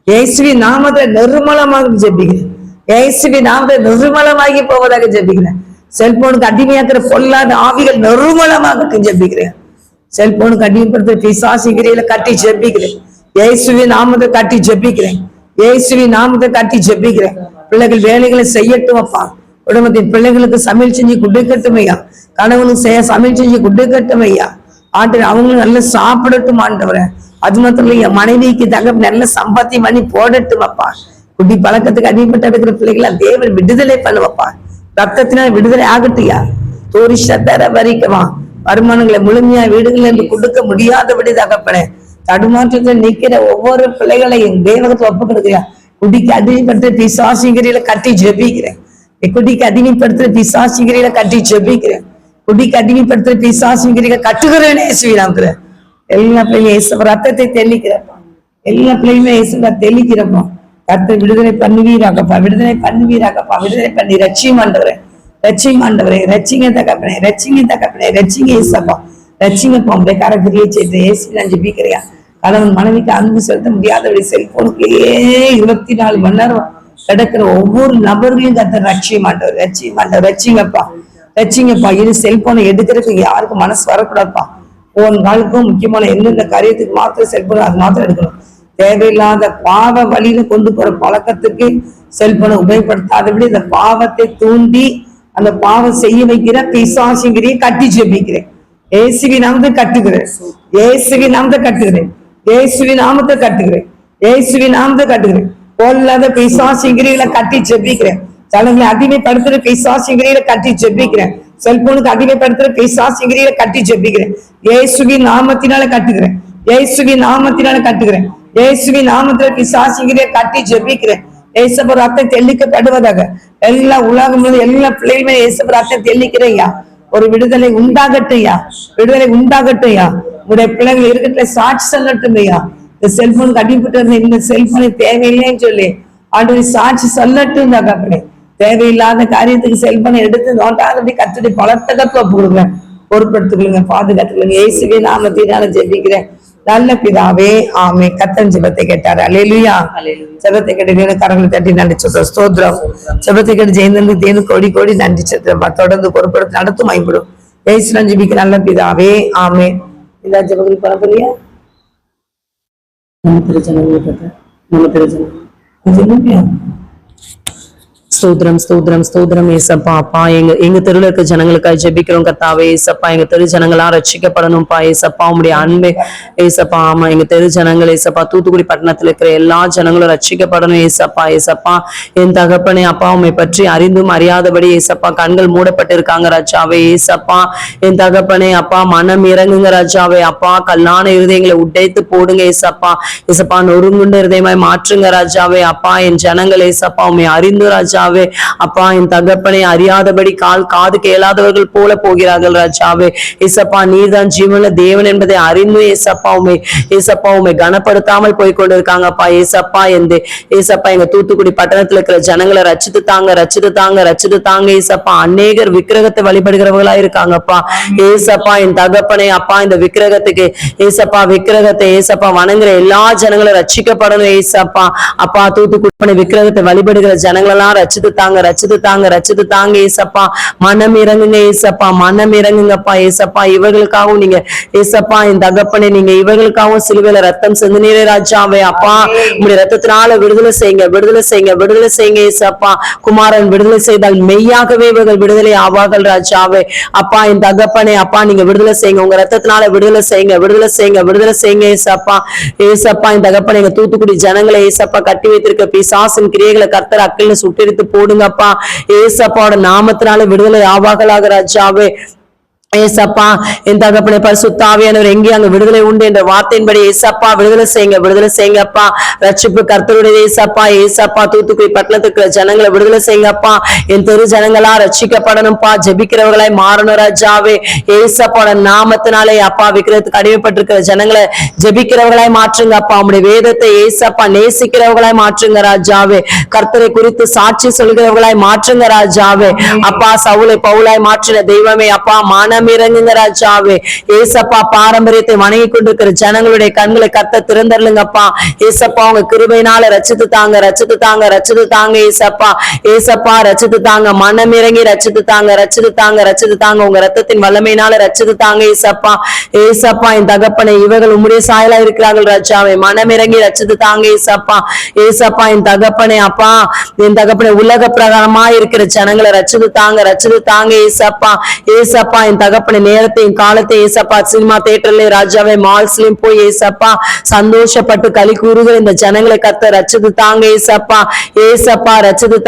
இயேசுவின் நாமத்தை நிர்மலமாக ஜெபிக்கிறேன். இயேசுவின் நாமத்தை நிர்மலமாகி போவதாக ஜெபிக்கிறேன். செல்போனுக்கு அடிமையாக்குற பொல்லாத ஆவிகள் நிர்மலமாகட்டும் ஜெபிக்கிறேன். செல்போனுக்கு அடிமைப்படுத்த பிசாசு கிரியில கட்டி ஜெபிக்கிறேன். இயேசுவின் நாமத்தை கட்டி ஜெபிக்கிறேன். இயேசுவின் நாமத்தை கட்டி ஜெபிக்கிறேன். பிள்ளைகள் வேலைகளை செய்யட்டும் அப்பா. குடும்பத்தின் பிள்ளைகளுக்கு சமையல் செஞ்சு கொடுக்கட்டும் ஐயா. கணவனுக்கு சமையல் செஞ்சு கொடுக்கட்டும் ஐயா. ஆண்டு அவங்களும் நல்லா சாப்பிடட்டும் ஆண்டவரே. அது மாத்திரம் இல்லையா, மனைவிக்கு நல்ல சம்பாத்தியம் பண்ணி போடட்டும் அப்பா. குடி பழக்கத்துக்கு அடிமைப்பட்டு இருக்கிற பிள்ளைகளை தேவன் விடுதலை பண்ணுவப்பா. ரத்தத்தினால் விடுதலை ஆகட்டுயா. தோரிஷத்தர வரிக்கவா வருமானங்களை முழுமையா வீடுகள் என்று கொடுக்க முடியாதபடி தகப்பனே. தடுமாற்றத்தில் நிக்கிற ஒவ்வொரு பிள்ளைகளையும் தேவகத்தை ஒப்பு கொடுக்கிறியா. குடிக்கு அடிமைப்படுத்த பிசாசிகிரியில கட்டி ஜெபிக்கிறேன். குடிக்கு அடிமைப்படுத்துற பிசாசிகிரியில கட்டி ஜெபிக்கிறேன். குடிக்கு அடிமைப்படுத்துற பிசாசிகிரியில கட்டுகிறேனே இயேசுவினாமத்துல. எல்லா பிள்ளையும் இயேசு ரத்தத்தை தெளிக்கிறப்பா. எல்லா பிள்ளையுமே இயேசுவா தெளிக்கிறப்பா. கர்த்தர் விடுதலை பண்ணுவீராகப்பா. விடுதலை பண்ணி ரட்சியமாண்டவரே ரட்சிங்க தகப்பனே. ரட்சிங்க இயேசப்பா. ரட்சிங்கப்பா. உங்களுடைய கரகிரியை செய்து இயேசு நான் ஜெபிக்கிறியா. கணவன் மனைவிக்கு அன்பு செலுத்த முடியாதபடி செல்போனுக்குள்ளேயே 24 மணி நேரம் கிடக்கிற ஒவ்வொரு நபர்களையும் கர்த்தர் ரட்சிங்கப்பா. இது செல்போனை எடுக்கிறதுக்கு யாருக்கும் மனசு வரக்கூடாதுப்பா. போன் காலுக்கும் முக்கியமான எந்தெந்த காரியத்துக்கு மாத்திரம் செல்போன் அது மாத்திரம் எடுக்கணும். தேவையில்லாத பாவ வழியில கொண்டு போற பழக்கத்துக்கு செல்போனை உபயோகப்படுத்தாதபடி இந்த பாவத்தை தூண்டி அந்த பாவம் செய்ய வைக்கிற பிசாசிங்கிரியை கட்டி ஜெபிக்கிறேன். இயேசுவின் நாமத்தை கட்டுகிறேன். இயேசுவின் நாமத்தை கட்டுகிறேன். போல்லாத பிசாசுங்கிரிகளை கட்டி ஜெபிக்கிறேன். ஜனங்களை அடிமைப்படுத்துற பிசாசுங்கிரிகளை கட்டி ஜெபிக்கிறேன். செல்போனுக்கு அடிமைப்படுத்துற பிசாசுங்கிரிகளை கட்டி ஜெபிக்கிறேன். இயேசுவின் நாமத்தினால கட்டுகிறேன். இயேசுவின் நாமத்தினால கட்டுகிறேன். இயேசுவின் நாமத்தில பிசாசுங்கிரியை கட்டி ஜெபிக்கிறேன். ஏசப்ப ரத்தம் தெளிக்கப்படுவதாக எல்லா உலகம் எல்லா பிள்ளைகளுமே ஏசப்ப ரத்தம் தெளிக்கிறையா. ஒரு விடுதலை உண்டாகட்டையா, விடுதலை உண்டாகட்டையா. உடைய பிள்ளைகள் இருக்கிற சாட்சி சொல்லட்டும் ஐயா. இந்த செல்போனுக்கு அடிபட்டு இருந்த இந்த செல்போனை தேவையில்லைன்னு சொல்லி ஆண்டு சாட்சி சொல்லட்டும் தகப்பனே. தேவையில்லாத காரியத்துக்கு செல்போனை எடுத்து நோட்டாதபடி கத்துடி பலத்த கத்துவ போடுங்க. பொறுப்படுத்திக்கொள்ளுங்க, பாதுகாத்துக்கொள்ளுங்க. இயேசுவின் நாமத்தினால ஜெபிக்கிறேன் நல்ல பிதாவே, ஆமே. கர்த்தர் ஜெபத்தை கேட்டாரு. அல்லேலூயா. ஜெபத்தை கேட்டு கரங்களை தட்டி நன்றி சொல்றோம். ஸ்தோத்திரம். ஜெபத்தை கேட்டு ஜெயந்தனுக்கு தேனு கோடி கோடி நன்றி சொல்றோம். தொடர்ந்து பொறுப்படுத்தி நடத்தும் ஐம்படும் இயேசுவின் ஜெபிக்க நல்ல பிதாவே, ஆமே. இந்த ஜெபங்கள் பரம்பரையா நம்ம திருச்சனங்களுக்கு ஸ்தோத்திரம் ஸ்தோத்திரம் ஸ்தோத்திரம் ஏசப்பா. அப்பா எங்க தெருவில் இருக்க ஜனங்களுக்காக ஜெபிக்கிறோம் கர்த்தாவே. ஏசப்பா எங்க தெரு ஜனங்களா ரட்சிக்கப்படணும்ப்பா. ஏசப்பா உங்களுடைய அன்பே ஏசப்பா. ஆமா, எங்க தெரு ஜனங்கள் ஏசப்பா, தூத்துக்குடி பட்டணத்துல இருக்கிற எல்லா ஜனங்களும் ரட்சிக்கப்படணும் ஏசப்பா. ஏசப்பா என் தகப்பனே அப்பா, உண்மை பற்றி அறிந்தும் அறியாதபடி ஏசப்பா கண்கள் மூடப்பட்டு இருக்காங்க ராஜாவே. ஏசப்பா என் தகப்பனே அப்பா, மனம் இறங்குங்க ராஜாவே. அப்பா கல்லான இருதயங்களை உடைத்து போடுங்க ஏசப்பா. ஏசப்பா நொறுங்குண்ட இருதயமாய் மாற்றுங்க ராஜாவே. அப்பா என் ஜனங்கள் ஏசப்பா உண்மை அறிந்து ராஜாவே அப்பா, என் தகப்பனை அறியாதபடி காது கேளாதவர்கள் போல போகிறார்கள் ராஜாவே. ஏசப்பா நீர்தான் ஜீவனுள்ள தேவன் என்பதை அறிந்து ஏசப்பா உண்மை கனப்படுத்தாமல் போய் கொண்டிருக்காங்கப்பா. ஏசப்பா ஏசப்பா எங்க தூத்துக்குடி பட்டணத்துல இருக்கிற ஜனங்களை ரச்சித்து தாங்க ஏசப்பா. அநேகர் விக்கிரகத்தை வழிபடுகிறவர்களா இருக்காங்கப்பா. ஏசப்பா என் தகப்பனை அப்பா, இந்த விக்கிரகத்துக்கு விக்கிரகத்தை ஏசப்பா வணங்குற எல்லா ஜனங்களும் ரட்சிக்கப்படணும் ஏசப்பா. அப்பா தூத்துக்குடி விக்கிரகத்தை வழிபடுகிற ஜனங்களெல்லாம் ரச்சித்து தாங்க ஏசப்பா. மனம் இறங்குங்க ஏசப்பா, மனம் இறங்குங்கப்பா ஏசப்பா. இவர்களுக்காகவும் நீங்க ஏசப்பா என் தகப்பனே, நீங்க இவர்களுக்காகவும் சிலுவையில ரத்தம் சிந்தினீரே ராஜாவே. அப்பா உங்களுடைய ரத்தத்தினால விடுதலை செய்யுங்க ஏசப்பா. குமாரன் விடுதலை செய்தால் மெய்யாகவே இவர்கள் விடுதலை ஆவார்கள் ராஜாவே. அப்பா என் தகப்பனே அப்பா, நீங்க விடுதலை செய்யுங்க, உங்க ரத்தத்தினால விடுதலை செய்யுங்க ஏசப்பா. ஏசப்பா என் தகப்பனே, எங்க தூத்துக்குடி ஜனங்களை ஏசப்பா கட்டி வைத்திருக்க பிசாசின் கிரியைகளை கர்த்தர் அக்கில சுட்டெடுத்து போடுங்கப்பா. ஏசப்பாவோட நாமத்தினால விடுதலை ஆவாகலாக ராஜாவே. ஏசப்பா என் தகப்பனை பரிசுத்த ஆவியானவர் எங்கே அங்க விடுதலை உண்டு என்ற வார்த்தையின்படி ஏசப்பா விடுதலை செய்யுங்கப்பா. ரட்சிப்பு கர்த்தருடைய ஏசப்பா தூத்துக்குடி பட்டணத்துக்கு ஜனங்களை விடுதலை செய்யுங்கப்பா. என் தெரு ஜனங்களா ரட்சிக்கப்படணும்ப்பா, ஜெபிக்கிறவர்களாய் மாறணும் ராஜாவே. ஏசப்பாவோட நாமத்தினாலே அப்பா விக்கிரத்துக்கு அடிமைப்பட்டிருக்கிற ஜனங்களை ஜெபிக்கிறவர்களாய் மாற்றுங்கப்பா. உங்களுடைய வேதத்தை ஏசப்பா நேசிக்கிறவர்களாய் மாற்றுங்க ராஜாவே. கர்த்தரை குறித்து சாட்சி சொல்கிறவர்களாய் மாற்றுங்க ராஜாவே. அப்பா சவுலை பவுலாய் மாற்றின தெய்வமே அப்பா, மனம் இறங்குங்க ராஜாவே. ஏசப்பா பாரம்பரியத்தை வணங்கி கொண்டிருக்கிற ஜனங்களுடைய கண்களை கர்த்தர் திறந்தருளுங்கப்பா. ஏசப்பா உங்க கிருபையினால ரட்சித்து தாங்க ஏசப்பா ரட்சித்து தாங்க. மனம் இறங்கி ரட்சித்து தாங்க. உங்க ரத்தத்தின் வல்லமையினால ரட்சித்து தாங்க ஏசப்பா என் தகப்பனை, இவர்கள் உம்முடைய சாயலா இருக்கிறார்கள் ராஜாவே. மனம் இறங்கி ரட்சித்து தாங்க ஏசப்பா என் தகப்பனை அப்பா, என் தகப்பனை உலக பிரகாரமா இருக்கிற ஜனங்களை ரட்சித்து தாங்க ஏசப்பா என் தகப்பனை. நேரத்தையும் காலத்தையும் ஏசப்பா சினிமா தியேட்டர்ல ராஜாவே மால்ஸ்லயும் போய் ஏசப்பா சந்தோஷப்பட்டு களி கூறுகிற இந்த ஜனங்களை கர்த்தர் ரட்சித்து தாங்க ஏசப்பா ரட்சித்து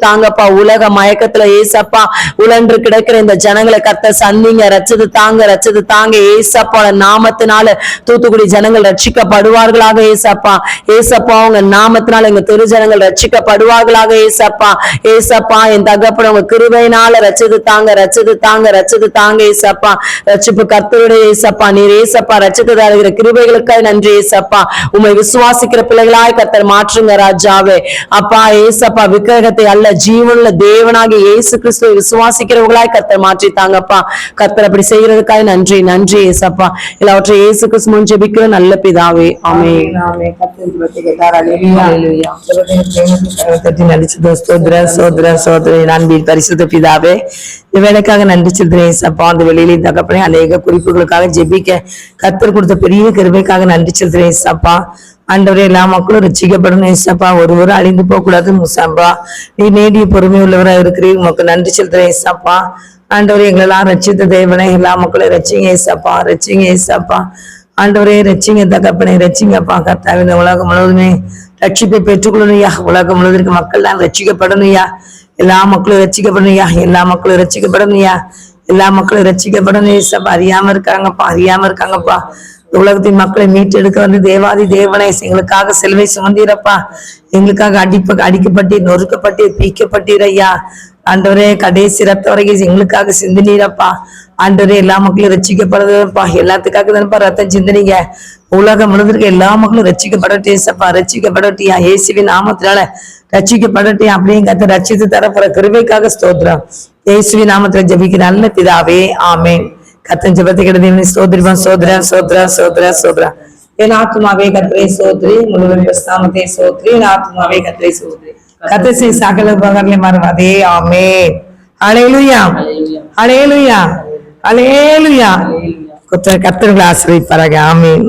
தாங்கப்பா. உலக மயக்கத்துல ஏசப்பா உழன்று கிடக்கிற இந்த ஜனங்களை கர்த்தர் சந்திங்க, ரட்சித்து தாங்க ஏசப்பாவோட நாமத்தினால தூத்துக்குடி ஜனங்கள் ரட்சிக்கப்படுவார்களாக ஏசப்பா உங்க நாமத்தினால எங்க தெரு ஜனங்கள் ரட்சிக்கப்படுவார்களாக ஏசப்பா என் தகப்பனை உங்க கிருபையினால ரட்சித்து தாங்க ஏசப்பா. ரட்சிப்பு கர்த்தருடைய ஏசப்பா. நீர் ஏசப்பா ரட்சித்து தருகிற கிருபைகளுக்காக நன்றி ஏசப்பா. உம்மை விசுவாசிக்கிற பிள்ளைகளாய் கர்த்தர் மாற்றுங்க ராஜாவே. அப்பா ஏசப்பா விக்கிரகத்தை அல்ல ஜீவனுள்ள தேவனாகிய இயேசு கிறிஸ்துவை விசுவாசிக்கிறவர்களாய் கர்த்தர் மாற்றி தாங்கப்பா. கர்த்தர் அப்படி செய்யறதுக்காக நன்றி ஏசப்பா. எல்லாவற்றையும் இயேசு கிறிஸ்து முன் ஜெபிக்கிற நல்ல பிதாவே, ஆமென். பரிசுத்த பிதாவே, இந்த வேலைக்காக நன்றி சொல்றேன் ஏசப்பா. அந்த வெளியிலே தகப்பனே அநேக குறிப்புகளுக்காக ஜெபிக்க கர்த்தர் கொடுத்த பெரிய கிருபைக்காக நன்றி சொல்றேன் ஏசப்பா. ஆண்டவரே எல்லா மக்களும் ரட்சிக்கப்படணும் ஏசப்பா, ஒருவரும் அழிந்து போக கூடாது முசாம்பா. நீ நீடிய பொறுமை உள்ளவராக இருக்கிறீர், உமக்கு நன்றி சொல்றேன் ஏசப்பா. ஆண்டவரே எங்களெல்லாம் ரட்சித்த தேவனே, எல்லா மக்களும் ரட்சிங்க ஏசப்பா. ஆண்டவரே ரட்சிங்க தகப்பனே, ரட்சிங்கப்பா கர்த்தாவே. இந்த உலகம் முழுவதுமே ரட்சிப்பை பெற்றுக்கொள்ளணும்யா. உலகம் முழுவதற்கு மக்கள் தான் ரட்சிக்கப்படணும்யா. எல்லா மக்களும் ரட்சிக்கப்படணும்யா. எல்லா மக்களும் ரட்சிக்கப்படணும்யா. எல்லா மக்களும் ரட்சிக்கப்படணும் ஏசப்பா. அறியாம இருக்காங்கப்பா. இந்த உலகத்தின் மக்களை மீட்டெடுக்க வந்து தேவாதி தேவனை எங்களுக்காக சிலுவை சுமந்தீரப்பா. எங்களுக்காக அடிக்கப்பட்டீர், நொறுக்கப்பட்டீர், பீக்கப்பட்டீர் ஐயா. ஆண்டவரே கடைசி ரத்த வரைக்கும் எங்களுக்காக சிந்தினீரப்பா. ஆண்டவரே எல்லா மக்களும் ரட்சிக்கப்படுறதுப்பா. எல்லாத்துக்காக தானப்பா ரத்தம் சிந்தினீங்க. உலகம் முழுவதற்கு எல்லா மக்களும் ரட்சிக்கப்படட்டேசப்பா. ரட்சிக்கப்படட்டியா இயேசுவின் நாமத்தினால ரட்சிக்கப்படட்டே. அப்படியே கத்த ரட்சித்து தரப்புற கிருபைக்காக ஸ்தோத்திரம். இயேசுவின் நாமத்துல ஜெபிக்கிற நல்ல பிதாவே, ஆமென். கத்தன் ஜெபத்தை கிடந்தே ஸ்தோத்திரிப்பான். சோதரா என் ஆத்மாவே கர்த்தரை ஸ்தோத்திரி, முழுவதும் நாமத்தை ஸ்தோத்திரி. என் ஆத்மாவே கர்த்தரை ஸ்தோத்திரி, கர்த்தர் செய்த சகல உபகாரங்களை மறவாதே. ஆமென். ஹல்லேலூயா, ஹல்லேலூயா, ஹல்லேலூயா. கர்த்தர் கர்த்தர்களை ஆசீர்வதிப்பாராக. ஆமென்.